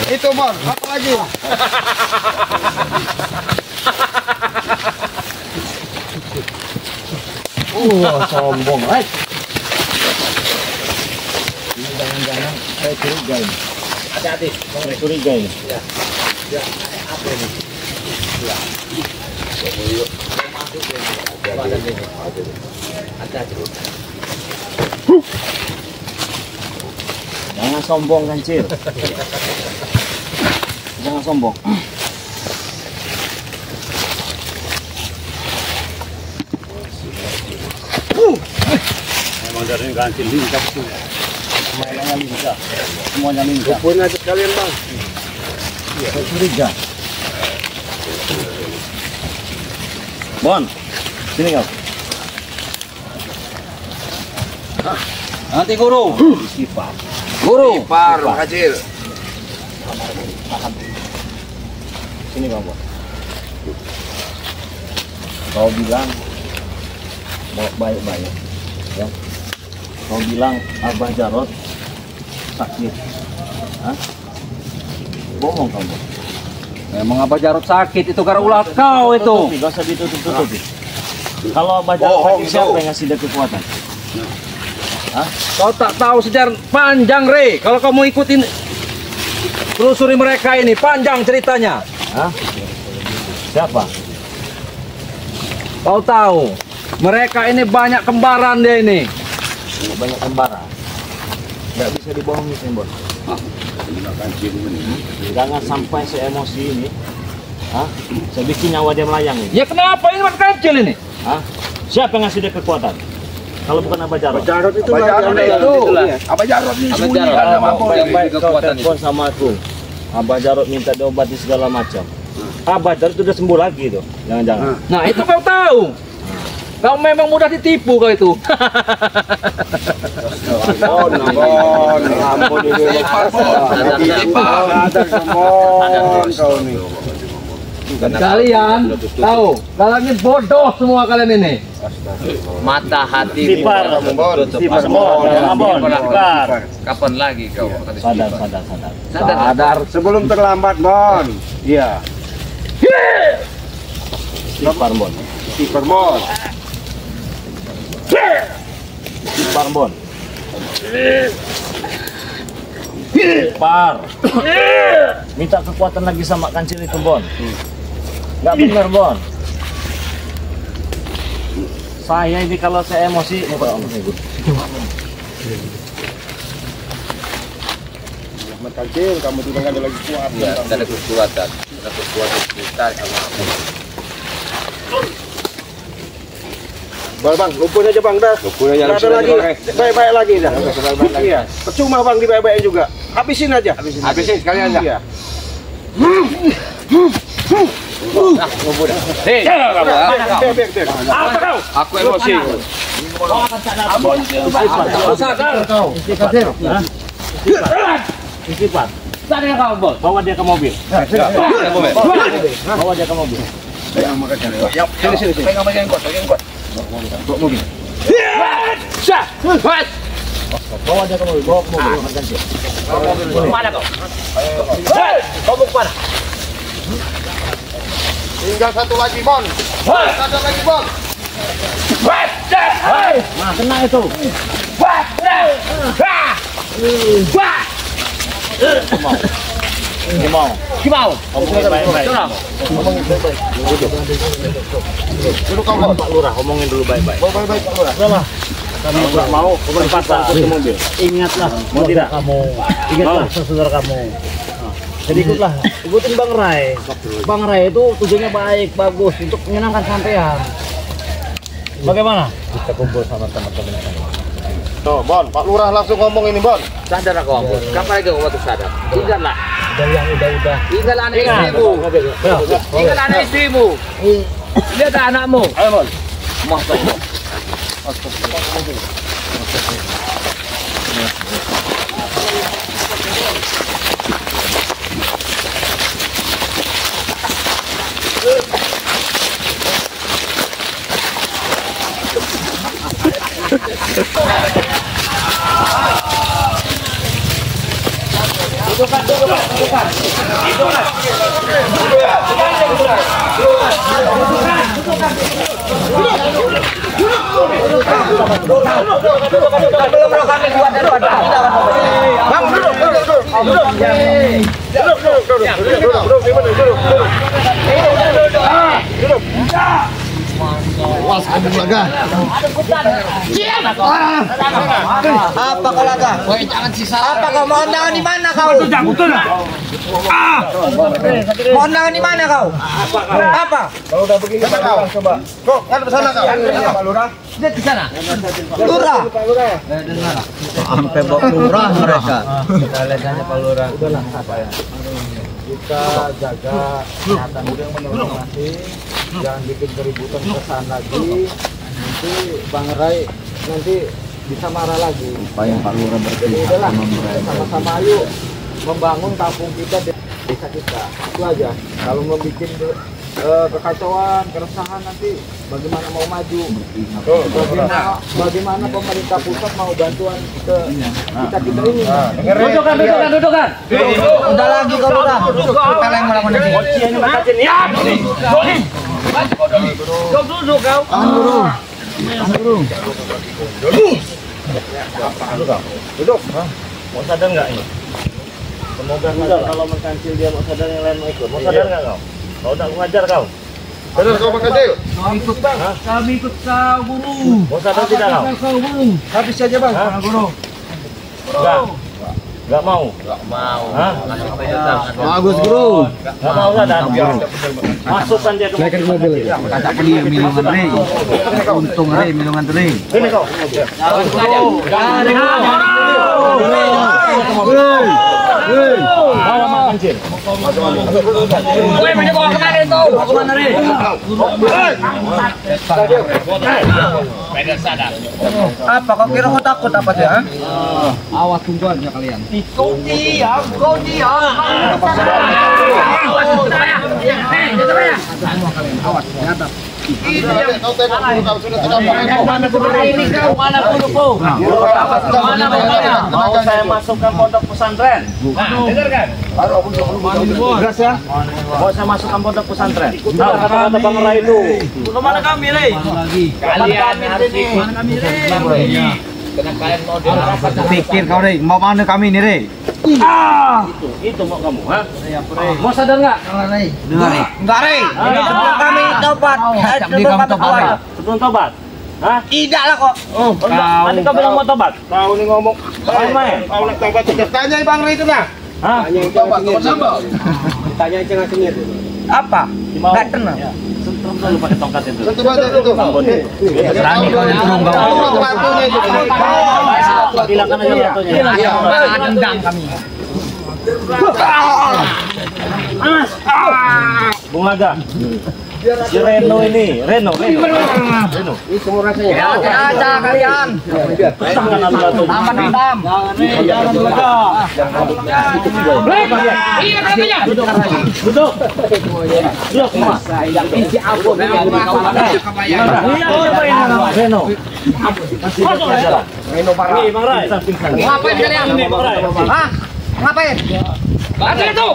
Speaker 7: Itu Mon, apa lagi?
Speaker 1: Sombong, right? Ini jangan-jangan saya curiga ini.
Speaker 5: Hati-hati.
Speaker 1: Saya curiga ini.
Speaker 5: Apa ini? Hati-hati.
Speaker 1: Jangan sombong Kancil. Jangan sombong.
Speaker 2: Memang dari Kancil lincah tuh.
Speaker 1: Semuanya lincah. Semuanya lincah.
Speaker 7: Punya sekalian bang.
Speaker 1: Saya curiga. Bon, sini kau.
Speaker 2: Nanti guru.
Speaker 1: Istighfar.
Speaker 2: Guru.
Speaker 4: Par kecil.
Speaker 1: Sini kau, Bon. Kau bilang mau baik-baik, ya. Kau bilang Abah Jarot sakit. Hah? Bohong kamu.
Speaker 2: Memang Abah Jarot sakit itu karena ulah kau itu.
Speaker 1: Gak usah ditutup-tutupi. Kalau Abah Jarot sakit, siapa yang ngasih dia kekuatan? Hah?
Speaker 2: Kau tak tahu sejarah panjang, Re. Kalau kamu ikutin telusuri mereka ini panjang ceritanya.
Speaker 1: Hah? Siapa?
Speaker 2: Kau tahu mereka ini banyak kembaran dia ini.
Speaker 1: Banyak kembaran. Nggak bisa dibohongi, Simbol. Jangan sampai se-emosi ini. Hah? Saya bikin nyawa dia melayang ini.
Speaker 2: Ya kenapa ini masih kecil ini?
Speaker 1: Hah? Siapa yang ngasih dia kekuatan? Kalau bukan Abah Jarot.
Speaker 4: Jarot itu Abah Jarot itu. Abah Jarot ini sembunyikan sama
Speaker 1: Yang baik kau telepon sama aku. Abah Jarot minta diobati segala macam. Abah Jarot itu udah sembuh lagi tuh. Jangan-jangan.
Speaker 2: Nah itu kau tahu. Kau memang mudah ditipu kau itu.
Speaker 4: Ampun ini.
Speaker 2: Kalian tahu, kalian ini bodoh semua kalian ini.
Speaker 3: Mata hati
Speaker 1: Sipar, Bon.
Speaker 3: Kapan lagi kau?
Speaker 1: Sadar.
Speaker 4: Sebelum terlambat, Bon. Iya.
Speaker 1: Sipar, Bon.
Speaker 4: Sipar, Bon.
Speaker 1: Sipar, Bon. Sipar. Minta kekuatan lagi sama kancil itu, Bon. Nggak benar, Bon. Saya ini kalau saya emosi,
Speaker 4: Ahmad Kancil, kamu tidak ada lagi kuat.
Speaker 3: Ya, ada kekuatan. Ada kekuatan kita sama aku.
Speaker 4: Bang, lumpur aja Bang, dah. Lumpur aja. Ada lagi, baik-baik lagi dah. Iya. Percuma Bang dibaik-baik juga. Habisin aja. Habisin sekalian aja.
Speaker 3: Hei,
Speaker 4: Apa kau?
Speaker 3: aku emosi.
Speaker 1: Sipar.
Speaker 2: Sadar kau, Bos.
Speaker 1: Bawa dia ke mobil. Bawa dia ke mobil.
Speaker 4: Sini. Pegang kuat. Bawa mobil.
Speaker 1: Bawa dia ke mobil. Bawa ke mobil. Kancil.
Speaker 2: Kemana kau? Kau mau kemana?
Speaker 4: Tinggal satu lagi, Bon. Satu lagi, Bon.
Speaker 1: Nah, kena itu. Gimau. Omongin baik-baik.
Speaker 4: Duduk kau, Bon.
Speaker 1: Pak Lurah, omongin dulu baik-baik.
Speaker 4: Baik-baik, Pak Lurah.
Speaker 1: Udahlah. Kalau nggak mau, berpatah ke mobil. Ingatlah, mau tidak kamu. Ingatlah saudara kamu. Jadi ikutin Bang Rai. Bang Rai itu tujuannya baik, bagus untuk menyenangkan sampean. Bagaimana? Kita kumpul sama teman-teman.
Speaker 4: Tuh, Bon. Pak Lurah langsung ngomong ini, Bon.
Speaker 3: Sadar aku ampun. Kapan lagi kau waktu sadar? Tinggallah.
Speaker 1: Dari yang udah.
Speaker 3: Tinggal anak istrimu. Tinggal anak istrimu. Lihat anakmu.
Speaker 4: Ayo, Bon.
Speaker 3: Masya Allah.
Speaker 5: Apa kau laga? Apa kau mau undangan di mana kau? Mau undangan di mana kau? Apa?
Speaker 4: Kalau udah begini, Pak Lurah, coba. Kok, kan ke sana kau? Pak Lurah.
Speaker 5: Lihat di sana. Lurah. Sampai bawa lurah mereka. Kita lihat aja Pak Lurah. Udahlah, apa ya? Kita jaga kesehatan yang benar-benar masih.
Speaker 6: jangan bikin keributan kesan lagi. Nanti Bang Rai nanti bisa marah lagi.
Speaker 3: Supaya Pak Lurah
Speaker 6: Jadi udahlah, sama-sama ayo membangun kampung kita, desa kita. Itu aja. Kalau mau bikin kekacauan, keresahan nanti bagaimana mau maju? Bagaimana pemerintah pusat mau bantuan ke kita ini?
Speaker 7: Dudukan.
Speaker 5: Udah lagi kau udah. Kita yang melakukan ini.
Speaker 7: Duduk kau.
Speaker 1: Duduk. Mau sadar nggak ini? Semoga nanti kalau menkancil dia mau sadar, yang lain mau ikut. Mau sadar nggak kau? Kau udah ngajar kau?
Speaker 4: Sadar kau Pak Kancil?
Speaker 2: Kami ikut kau, Guru.
Speaker 1: Mau sadar tidak kau?
Speaker 2: Kau, Guru.
Speaker 4: Habis saja Bang.
Speaker 2: Guru.
Speaker 1: Nggak mau? Hah?
Speaker 3: Bagus, Guru.
Speaker 1: Nggak mau sadar? Masukkan dia ke mobil.
Speaker 3: Kata dia minum Re. Untung Re minum Re.
Speaker 1: Sini kau. Bawa menkancil.
Speaker 7: Woi, mau bawa kemana itu? Bawa kemana nih?
Speaker 5: Apa kau kira kau takut apa dia?
Speaker 3: Awas tunggu aja kalian.
Speaker 7: Kau diam.
Speaker 3: Awas, di atas.
Speaker 4: Kau tengok dulu kau sudah tidak
Speaker 7: Mana puluh? Mana
Speaker 1: Mau saya masukkan pondok pesantren?
Speaker 7: dengarkan.
Speaker 1: Beras ya? Mau saya masukkan pondok pesantren? Tahu kata-kata Bang Rai itu.
Speaker 7: Kemana kami, Le? Kalian harus ikut.
Speaker 3: Karena kalian mau dirapat. Pikir kau Re, mau mana kami nih Re?
Speaker 1: Itu mau kamu, ha? Mau sadar nggak?
Speaker 5: Enggak, Re. Sebelum kami tobat, sebelum kami tobat.
Speaker 1: Sebelum tobat? Hah?
Speaker 5: Tidak lah kok.
Speaker 1: Tadi kau bilang mau tobat?
Speaker 4: Kau nih ngomong.
Speaker 1: Main.
Speaker 4: Kau nak tobat tidak tanya Bang Rai itu nah.
Speaker 1: Hah?
Speaker 4: Tobat sama. Tanya cengah-cengir.
Speaker 5: Apa?
Speaker 1: Mau?
Speaker 5: Enggak tenang.
Speaker 1: Sentrum dulu pakai tongkat itu.
Speaker 4: Sentuh aja itu.
Speaker 3: Berani kau yang turun kau.
Speaker 4: Waktunya itu.
Speaker 1: Hilangkan aja ratunya.
Speaker 5: Dendam kami.
Speaker 1: Bung Laga. Si Reno ini, Reno.
Speaker 4: Ini semua rasanya.
Speaker 5: Ya, aja kalian.
Speaker 1: Tangan atu-atu.
Speaker 5: Tambah dendam.
Speaker 1: Jangan Laga.
Speaker 7: Iya katanya.
Speaker 1: Duduk. Duduk semua. Reno.
Speaker 4: Reno parah.
Speaker 1: Nih, Bang Rai.
Speaker 7: Ngapain kalian?
Speaker 1: Ini Bang Rai.
Speaker 5: Hah? Ngapain?
Speaker 7: Ada itu.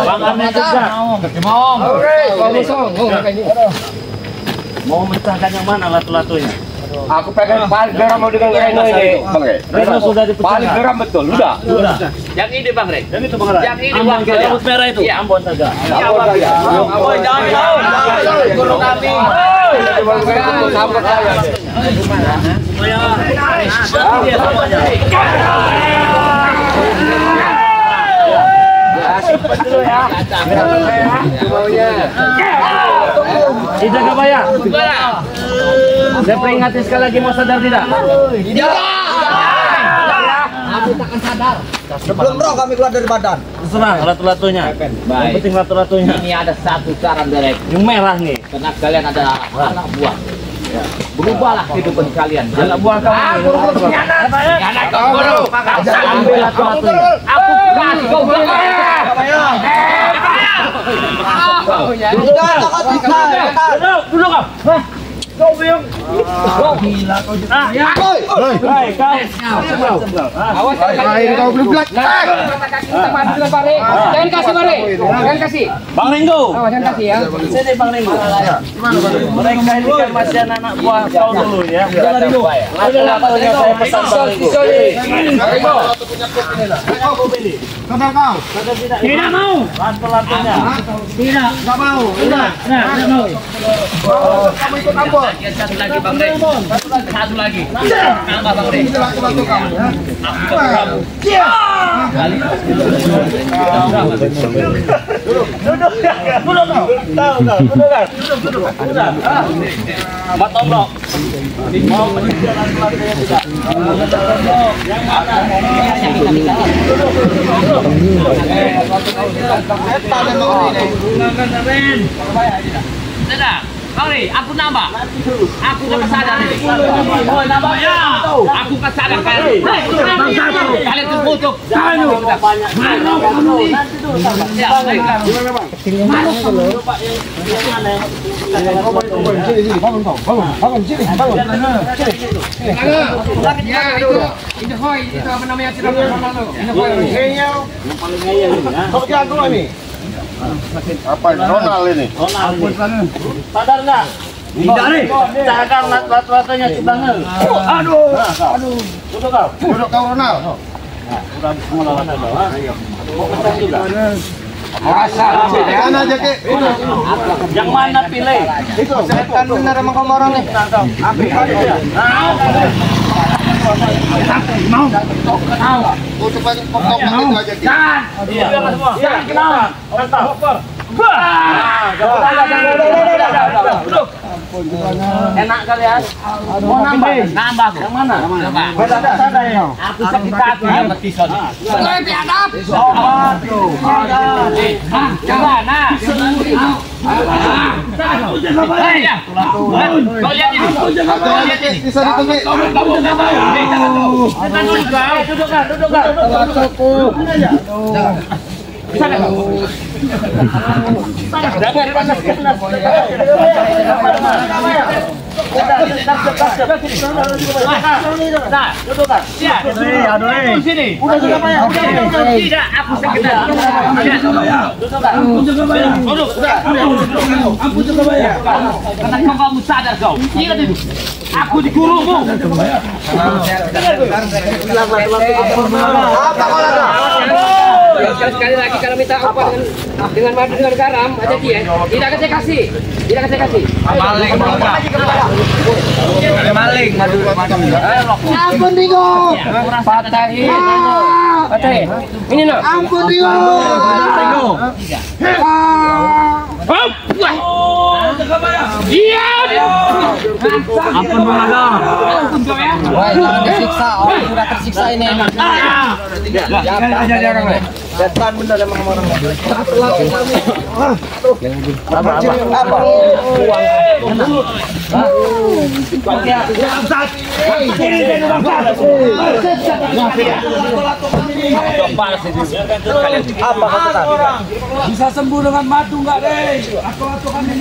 Speaker 1: Bang Ahmed juga. Mau mencahkan yang mana latu-latunya?
Speaker 4: Aku pengen paling geram mau dengan Reno ini, Bang Rai.
Speaker 1: Reno sudah dipecahkan.
Speaker 4: Paling geram betul, udah.
Speaker 7: Yang ini Bang Rey.
Speaker 1: Yang itu Bang Rai.
Speaker 7: Yang ini
Speaker 1: Ambon
Speaker 7: Bang
Speaker 1: saja.
Speaker 7: Rai.
Speaker 1: Rambut merah itu.
Speaker 7: Iya.
Speaker 1: Ambon saja.
Speaker 7: Ambon jangan jauh. Guru kami.
Speaker 4: Sahabat saya.
Speaker 1: Tidak kebayang. Saya peringatkan sekali lagi, mau sadar tidak?
Speaker 5: Kami takkan sadar. Sebelum roh kami keluar dari badan.
Speaker 1: Terserah latu-latunya. Yang penting latu-latunya.
Speaker 3: Ini ada satu cara direct.
Speaker 1: Yang merah nih.
Speaker 3: Karena kalian adalah anak buah. Berubahlah kehidupan kalian.
Speaker 1: Anak buah kamu.
Speaker 7: Anak kau guru.
Speaker 1: Ambil latu-latunya.
Speaker 7: Aku kasih kau Bang Rey.
Speaker 1: Duduk kau. Kau bilang. Hai kau.
Speaker 7: Awas
Speaker 4: Kau belum belak.
Speaker 7: Jangan kasih Bang Rey. Jangan kasih.
Speaker 1: Bang Ringgo.
Speaker 7: Jangan kasih ya.
Speaker 1: Sini Bang Ringgo. Mereka ini kan masih anak buah kau dulu ya. Latu-latunya saya pesan Bang Ringgo.
Speaker 4: Sadar kau.
Speaker 1: Tidak mau. Latu-latunya.
Speaker 4: Tidak mau. Tidak. Kamu ikut Ambon.
Speaker 7: Satu lagi Bang Rey. Satu lagi. Nama Bang Rey.
Speaker 4: Latu-latu kamu ya.
Speaker 1: Duduk kau. Tahu kau. Duduk. Mat Tombok. Mau menyingkir latu-latunya tidak. Yang mana? Duduk.
Speaker 7: Aku nambah. Aku udah kesadar ini. Oh, nambah ya. Aku kesadar kalian. Kalian terbutuh. Nanti dulu. Ini hoi, itu apa namanya?
Speaker 4: Apa ini? Ronald ini?
Speaker 1: Sadar nggak? Tidak nih. Cakap lat-latnya sebelah. Aduh. Duduk kau.
Speaker 4: Duduk kau Ronald.
Speaker 1: Udah semua lawan bawah. Mau kencang juga.
Speaker 4: Kan aja ke.
Speaker 1: Yang mana pilih?
Speaker 4: Itu setan benar emang kamu orang nih. Untuk pokok itu aja.
Speaker 1: Iya semua. Jangan kenal. Mantap.
Speaker 7: Enak kalian. Mau nambah? Nambah. Yang mana? Aku sakit hati. Lebih adab. Coba, nah. Kau lihat ini.
Speaker 4: Bisa ditunggu.
Speaker 1: Duduk. Jangan panas-panas. Nah, duduk kan? Iya. Aduh. Sini. Udah sudah bayar. Tidak, aku sekedar. Duduk kan? Duduk. Aku juga bayar. Karena kamu sadar kau. Ingat itu. Aku dikurungmu.
Speaker 7: Sekali lagi kalau minta apa dengan madu dengan garam aja dia. Tidak akan saya kasih.
Speaker 2: Maling madu.
Speaker 5: Ampun Ringo.
Speaker 7: Patahin. Ini no.
Speaker 5: Ampun Ringo.
Speaker 7: Iya.
Speaker 2: Ampun Bulaga.
Speaker 7: Ampun kau ya.
Speaker 5: Wah, jangan disiksa. Orang sudah tersiksa ini.
Speaker 4: Setan benar emang kamu orang.
Speaker 6: Bisa sembuh dengan madu nggak deh? Aku atukan ini.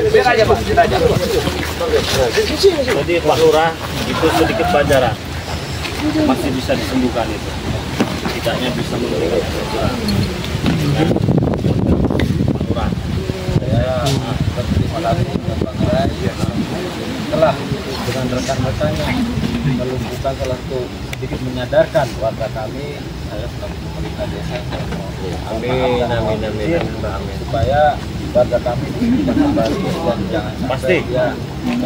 Speaker 4: Biar aja Pak, biar aja.
Speaker 1: Jadi Pak Lurah itu sedikit pelajaran. Masih bisa disembuhkan itu. Setidaknya bisa memberikan efek. Pak Lurah.
Speaker 2: Saya berterima kasih kepada Bang Rai telah dengan rekan-rekannya melumpuhkan salah satu sedikit menyadarkan warga kami. Saya selaku pemerintah desa. Amin. Supaya warga kami bisa kembali dan jangan sampai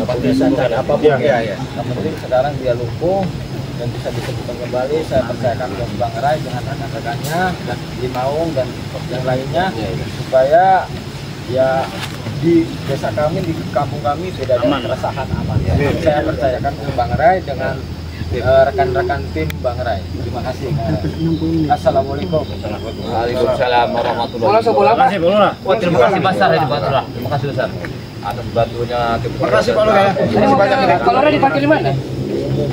Speaker 1: pasti sadar
Speaker 2: apapun ya. Yang penting sekarang dia lumpuh dan bisa disembuhkan kembali. Saya percayakan ke Bang Rai dengan rekan-rekannya dan di Maung dan yang lainnya supaya ya di desa kami, di kampung kami tidak ada keresahan, aman. Saya percayakan ke Bang Rai dengan rekan-rekan tim Bang Rai. Terima kasih. Assalamualaikum.
Speaker 3: Waalaikumsalam warahmatullahi
Speaker 7: Terima kasih,
Speaker 3: wabarakatuh. Oh, terima kasih besar ya Pak Lurah. Terima kasih besar atas bantunya tim.
Speaker 4: Terima kasih Pak Lurah ya. Terima kasih banyak.
Speaker 7: Kalau ada diparkir di mana?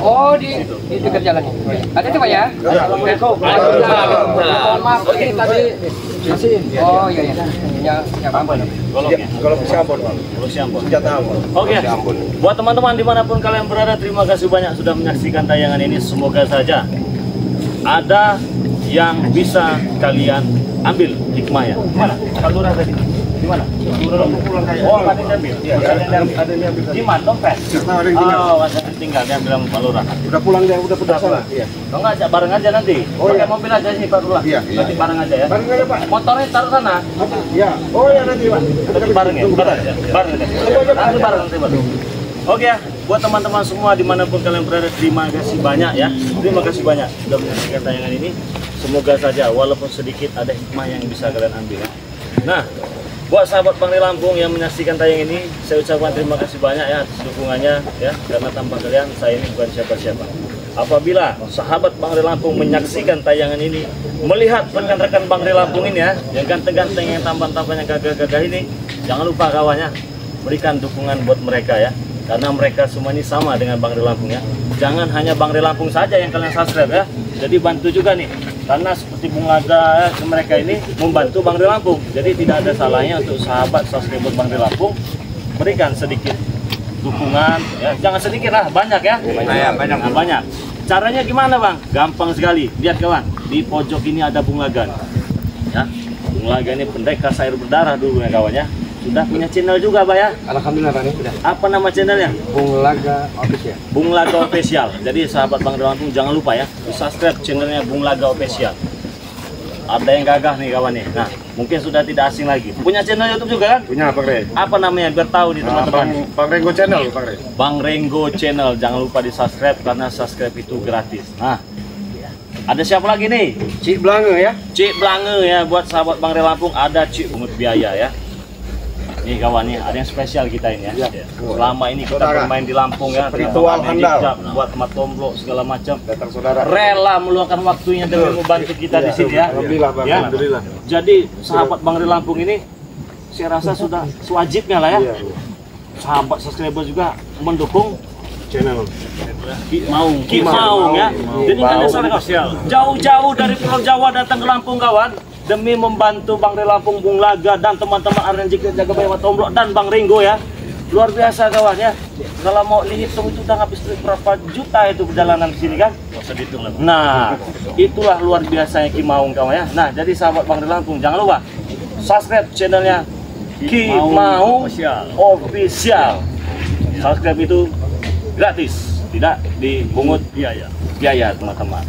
Speaker 7: Oh, di dekat jalan ini. Ada coba ya? Assalamualaikum. Mohon maaf, ini tadi mesin. Oh iya. Ya ampun.
Speaker 4: Kalau bisa ampun Pak. Senjata ampun.
Speaker 1: Oke. Buat teman-teman dimanapun kalian berada, terima kasih banyak sudah menyaksikan tayangan ini. Semoga saja ada yang bisa kalian ambil hikmahnya. Mana? Pak Lurah tadi. Di mana?
Speaker 4: Pulang kayak.
Speaker 1: Oh, tadi diambil.
Speaker 4: Ada yang ambil.
Speaker 1: Di mana? Dompet.
Speaker 4: Ada yang tinggal.
Speaker 1: Oh, masih tinggal diambil sama Pak Lurah.
Speaker 4: Udah pulang dia, udah sana. Iya.
Speaker 1: Kalau nggak ajak bareng aja nanti. Pakai mobil aja sih Pak Lurah.
Speaker 4: Iya.
Speaker 1: Nanti bareng aja ya.
Speaker 4: Bareng aja Pak.
Speaker 1: Motornya taruh sana.
Speaker 4: Iya. Oh ya nanti Pak.
Speaker 1: Nanti bareng ya. Bareng aja. Bareng aja. Nanti bareng nanti bareng. Oke ya, buat teman-teman semua dimanapun kalian berada, terima kasih banyak ya. Terima kasih banyak sudah menyaksikan tayangan ini. Semoga saja walaupun sedikit ada hikmah yang bisa kalian ambil ya. Nah, buat sahabat Bangrai Lampung yang menyaksikan tayangan ini, saya ucapkan terima kasih banyak ya atas dukungannya ya. Karena tanpa kalian saya ini bukan siapa-siapa. apabila sahabat Bang Ray Lampung menyaksikan tayangan ini, melihat rekan-rekan Bang Ray Lampung ini ya, yang ganteng-ganteng, yang tampan-tampan, yang gagah-gagah ini, jangan lupa kawannya, berikan dukungan buat mereka ya, karena mereka semua ini sama dengan Bang Ray Lampung ya. Jangan hanya Bang Ray Lampung saja yang kalian subscribe ya, jadi bantu juga nih, karena seperti Bung Laga ya, mereka ini membantu Bang Ray Lampung, jadi tidak ada salahnya untuk sahabat subscriber Bang Ray Lampung berikan sedikit dukungan ya, jangan sedikit lah, banyak ya, banyak. Caranya gimana Bang? Gampang sekali. Lihat kawan, di pojok ini ada Bung Laga ya. Bung Laga ini pendekar air berdarah dulu ya kawannya. Sudah punya channel juga Pak ya?
Speaker 4: Alhamdulillah Bang, sudah.
Speaker 1: Apa nama channelnya?
Speaker 4: Bung Laga Official.
Speaker 1: Bung Laga Official. Jadi sahabat Bang Ray Lampung jangan lupa ya, subscribe channelnya Bung Laga Official. Ada yang gagah nih kawan nih. Nah, mungkin sudah tidak asing lagi. Punya channel YouTube juga kan?
Speaker 4: Punya Bang Ray.
Speaker 1: Apa namanya biar tahu nih teman-teman?
Speaker 4: Bang Renggo Channel, Bang Ray.
Speaker 1: Bang Renggo Channel, jangan lupa di subscribe karena subscribe itu gratis. Nah, ada siapa lagi nih?
Speaker 4: Cik Blange ya.
Speaker 1: Cik Blange ya, buat sahabat Bang Ray Lampung ada Cik pungut biaya ya. Nih kawan nih, ada yang spesial kita ini ya. Selama ini kita bermain di Lampung ya,
Speaker 4: Ritual handal
Speaker 1: buat matomblo segala macam.
Speaker 4: Datang saudara.
Speaker 1: Rela meluangkan waktunya demi membantu kita di sini ya.
Speaker 4: Alhamdulillah Bang.
Speaker 1: Ya.
Speaker 4: Alhamdulillah.
Speaker 1: Jadi sahabat Bang Ray Lampung ini saya rasa sudah sewajibnya lah ya. Sahabat subscriber juga mendukung
Speaker 4: Channel
Speaker 1: Ki Maung ya. Jadi nggak ada salah. Jauh-jauh dari Pulau Jawa datang ke Lampung kawan, demi membantu Bang Ray Lampung, Bung Laga dan teman-teman RNJ Jaga Bayar Matomblo dan Bang Renggo ya. Luar biasa kawan ya. Kalau mau dihitung itu udah habis berapa juta itu perjalanan ke sini kan? Nah, itulah luar biasanya Ki Maung kawan ya. Nah, jadi sahabat Bang Ray Lampung jangan lupa subscribe channelnya Ki Maung Official. Subscribe itu gratis, tidak dipungut biaya teman-teman.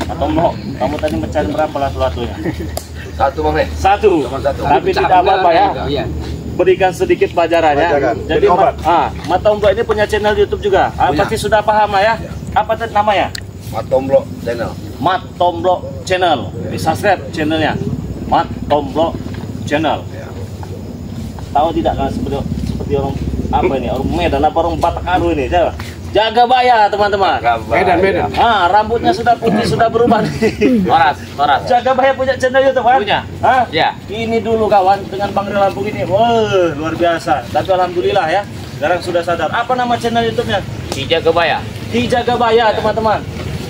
Speaker 1: Atau mau kamu tadi mencari berapa lato-latonya?
Speaker 3: Satu Bang Ray.
Speaker 1: Satu. Tapi tidak apa-apa ya. Berikan sedikit pelajarannya. Jadi Matomblo ini punya channel YouTube juga. Pasti sudah paham lah ya. Apa tadi namanya?
Speaker 3: Matomblo Channel.
Speaker 1: Matomblo Channel. Di subscribe channelnya Matomblo Channel. Tahu tidak kan seperti orang apa ini, orang Medan apa orang Batakaru ini, Jaga Bayar teman-teman.
Speaker 4: Medan.
Speaker 1: Rambutnya sudah putih, sudah berubah nih.
Speaker 3: Toras.
Speaker 1: Jaga Bayar punya channel YouTube kan?
Speaker 3: Punya. Ya.
Speaker 1: Ini dulu kawan dengan Bang Ray Lampung ini, wah luar biasa. Tapi alhamdulillah ya, sekarang sudah sadar. Apa nama channel YouTube-nya?
Speaker 3: Ki Jaga Bayar.
Speaker 1: Ki Jaga Bayar teman-teman.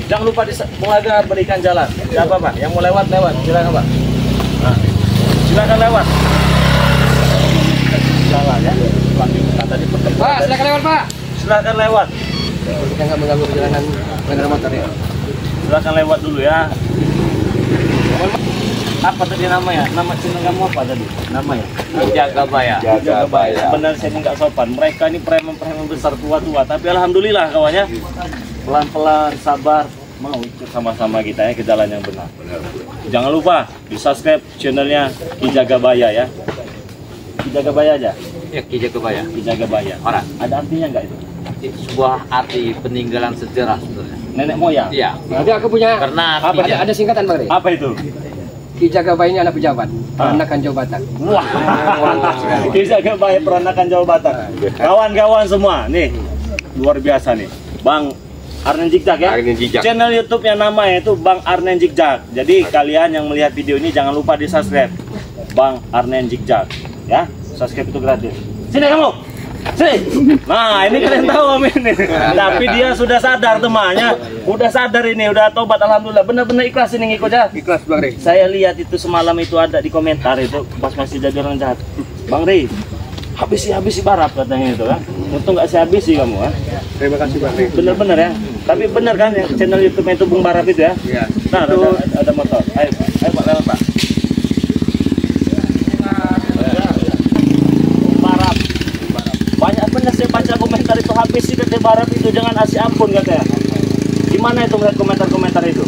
Speaker 1: Jangan lupa mengaga berikan jalan. Siapa Pak? Yang mau lewat, silakan Pak. Silakan lewat. Jalan ya.
Speaker 6: Pak, silakan lewat Pak.
Speaker 1: Silakan lewat.
Speaker 6: Kita nggak mengganggu perjalanan pengendara motor ya.
Speaker 1: Silakan lewat dulu ya. Apa tadi namanya? Nama channel kamu apa tadi? Namanya?
Speaker 3: Jaga Bayar.
Speaker 4: Jaga Bayar.
Speaker 1: Benar saya nggak sopan. Mereka ini preman-preman besar tua-tua. Tapi alhamdulillah kawannya, pelan-pelan, sabar, mau ikut sama-sama kita ya ke jalan yang benar. Jangan lupa di subscribe channelnya Ki Jaga Bayar ya. Ki Jaga Bayar aja.
Speaker 3: Ya, Ki Jaga Bayar.
Speaker 1: Ki Jaga Bayar.
Speaker 3: Orang.
Speaker 1: Ada artinya nggak itu?
Speaker 3: Itu sebuah arti peninggalan sejarah sebenarnya.
Speaker 1: Nenek moyang.
Speaker 3: Iya.
Speaker 6: Nanti aku punya
Speaker 3: Karena
Speaker 1: Apa?
Speaker 6: ada singkatan Bang Ray.
Speaker 1: Apa itu?
Speaker 6: Ki Jaga Bayar ini anak pejabat, peranakan jabatan.
Speaker 1: Wah, mantap sekali. Ki Jaga Bayar peranakan Jawa Barat. Kawan-kawan semua, nih luar biasa nih, Bang Arnen Jigjak ya. Channel YouTube-nya namanya itu Bang Arnen Jigjak. Jadi kalian yang melihat video ini jangan lupa di subscribe Bang Arnen Jigjak ya. Subscribe itu gratis. Sini kamu. Sini. Nah, ini kalian tahu ini. Tapi dia sudah sadar temannya. Udah sadar ini, udah tobat alhamdulillah. Bener-bener ikhlas ini ngikutnya.
Speaker 6: Ikhlas Bang Ray.
Speaker 1: Saya lihat itu semalam itu ada di komentar itu pas masih jadi orang jahat. Bang Ray, habisi barap katanya itu kan. Untung nggak saya habisi kamu kan.
Speaker 4: Terima kasih Bang Ray.
Speaker 1: Bener-bener ya. Tapi bener kan yang channel YouTube itu Bung Barap itu ya.
Speaker 4: Iya.
Speaker 1: Nah, ada motor. Ayo Pak lewat Pak. Barap. Banyak bener saya baca komentar itu habisi kata Barap itu jangan asih ampun katanya. Gimana itu melihat komentar-komentar itu?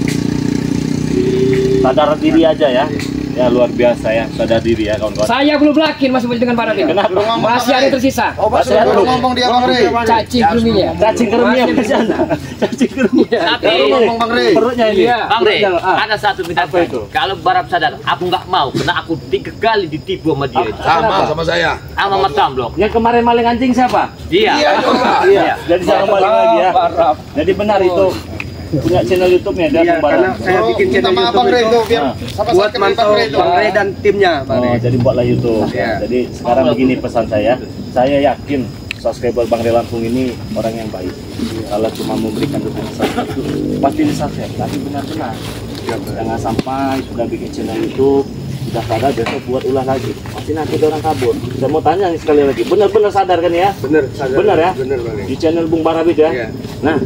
Speaker 1: Sadar diri aja ya. Ya luar biasa ya, sadar diri ya kawan-kawan.
Speaker 5: Saya belum yakin masih dengan Barab ini.
Speaker 1: Kenapa?
Speaker 5: Masih ada yang tersisa.
Speaker 1: Masih ada
Speaker 4: ngomong dia Bang Rey.
Speaker 5: Cacing keruminya.
Speaker 1: cacing kerumnya masih ada. Cacing kerumnya.
Speaker 3: Tapi
Speaker 4: Ngomong Bang Rey.
Speaker 1: Perutnya ini.
Speaker 3: Bang Rey, ada satu minta
Speaker 1: Apa itu?
Speaker 3: kalau Barab sadar, aku nggak mau karena aku 3 kali ditipu sama dia itu.
Speaker 4: Sama saya.
Speaker 3: Sama Mas Tamblok.
Speaker 1: Yang kemarin maling anjing siapa?
Speaker 3: Dia.
Speaker 1: Iya. Jadi jangan maling lagi ya. Jadi benar itu punya channel YouTube-nya dia Bung Barab.
Speaker 4: Saya bikin channel YouTube itu biar buat mantau Bang Rey dan timnya, Bang
Speaker 1: Oh,
Speaker 4: Rey.
Speaker 1: jadi buatlah YouTube.
Speaker 4: Iya.
Speaker 1: Jadi sekarang begini pesan saya yakin subscriber Bang Rey Lampung ini orang yang baik. Kalau cuma memberikan dukungan satu, pasti di-subscribe, tapi benar-benar. Jangan sampai sudah bikin channel YouTube, sudah sadar besok buat ulah lagi. Pasti nanti ada orang kabur. Saya mau tanya nih sekali lagi, benar-benar sadar kan ya?
Speaker 4: Bener, sadar.
Speaker 1: Benar ya?
Speaker 4: Bener, Bang Rey.
Speaker 1: Di channel Bung Barab itu ya?
Speaker 4: Iya.
Speaker 1: Nah,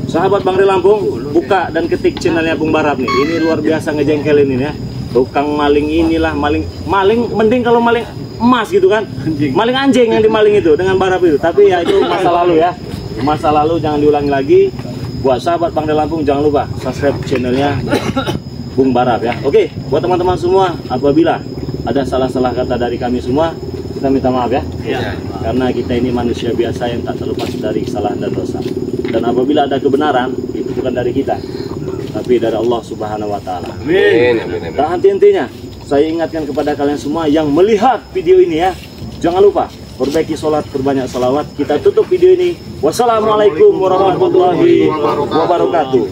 Speaker 1: sahabat Bang Rey Lampung, buka dan ketik channelnya Bung Barab nih. Ini luar biasa ngejengkelin ini ya. Tukang maling inilah, maling mending kalau maling emas gitu kan. Maling anjing yang dimaling itu dengan Barab itu. Tapi ya itu masa lalu ya. Masa lalu jangan diulangi lagi. Buat sahabat Bang Rey Lampung jangan lupa subscribe channelnya Bung Barab ya. Oke, buat teman-teman semua, apabila ada salah-salah kata dari kami semua, kita minta maaf ya. Karena kita ini manusia biasa yang tak terlepas dari kesalahan dan dosa. Dan apabila ada kebenaran, itu bukan dari kita, tapi dari Allah Subhanahu wa Ta'ala. Dan henti-hentinya, saya ingatkan kepada kalian semua yang melihat video ini ya, jangan lupa perbaiki sholat, perbanyak salawat. Kita tutup video ini. Wassalamualaikum warahmatullahi wabarakatuh.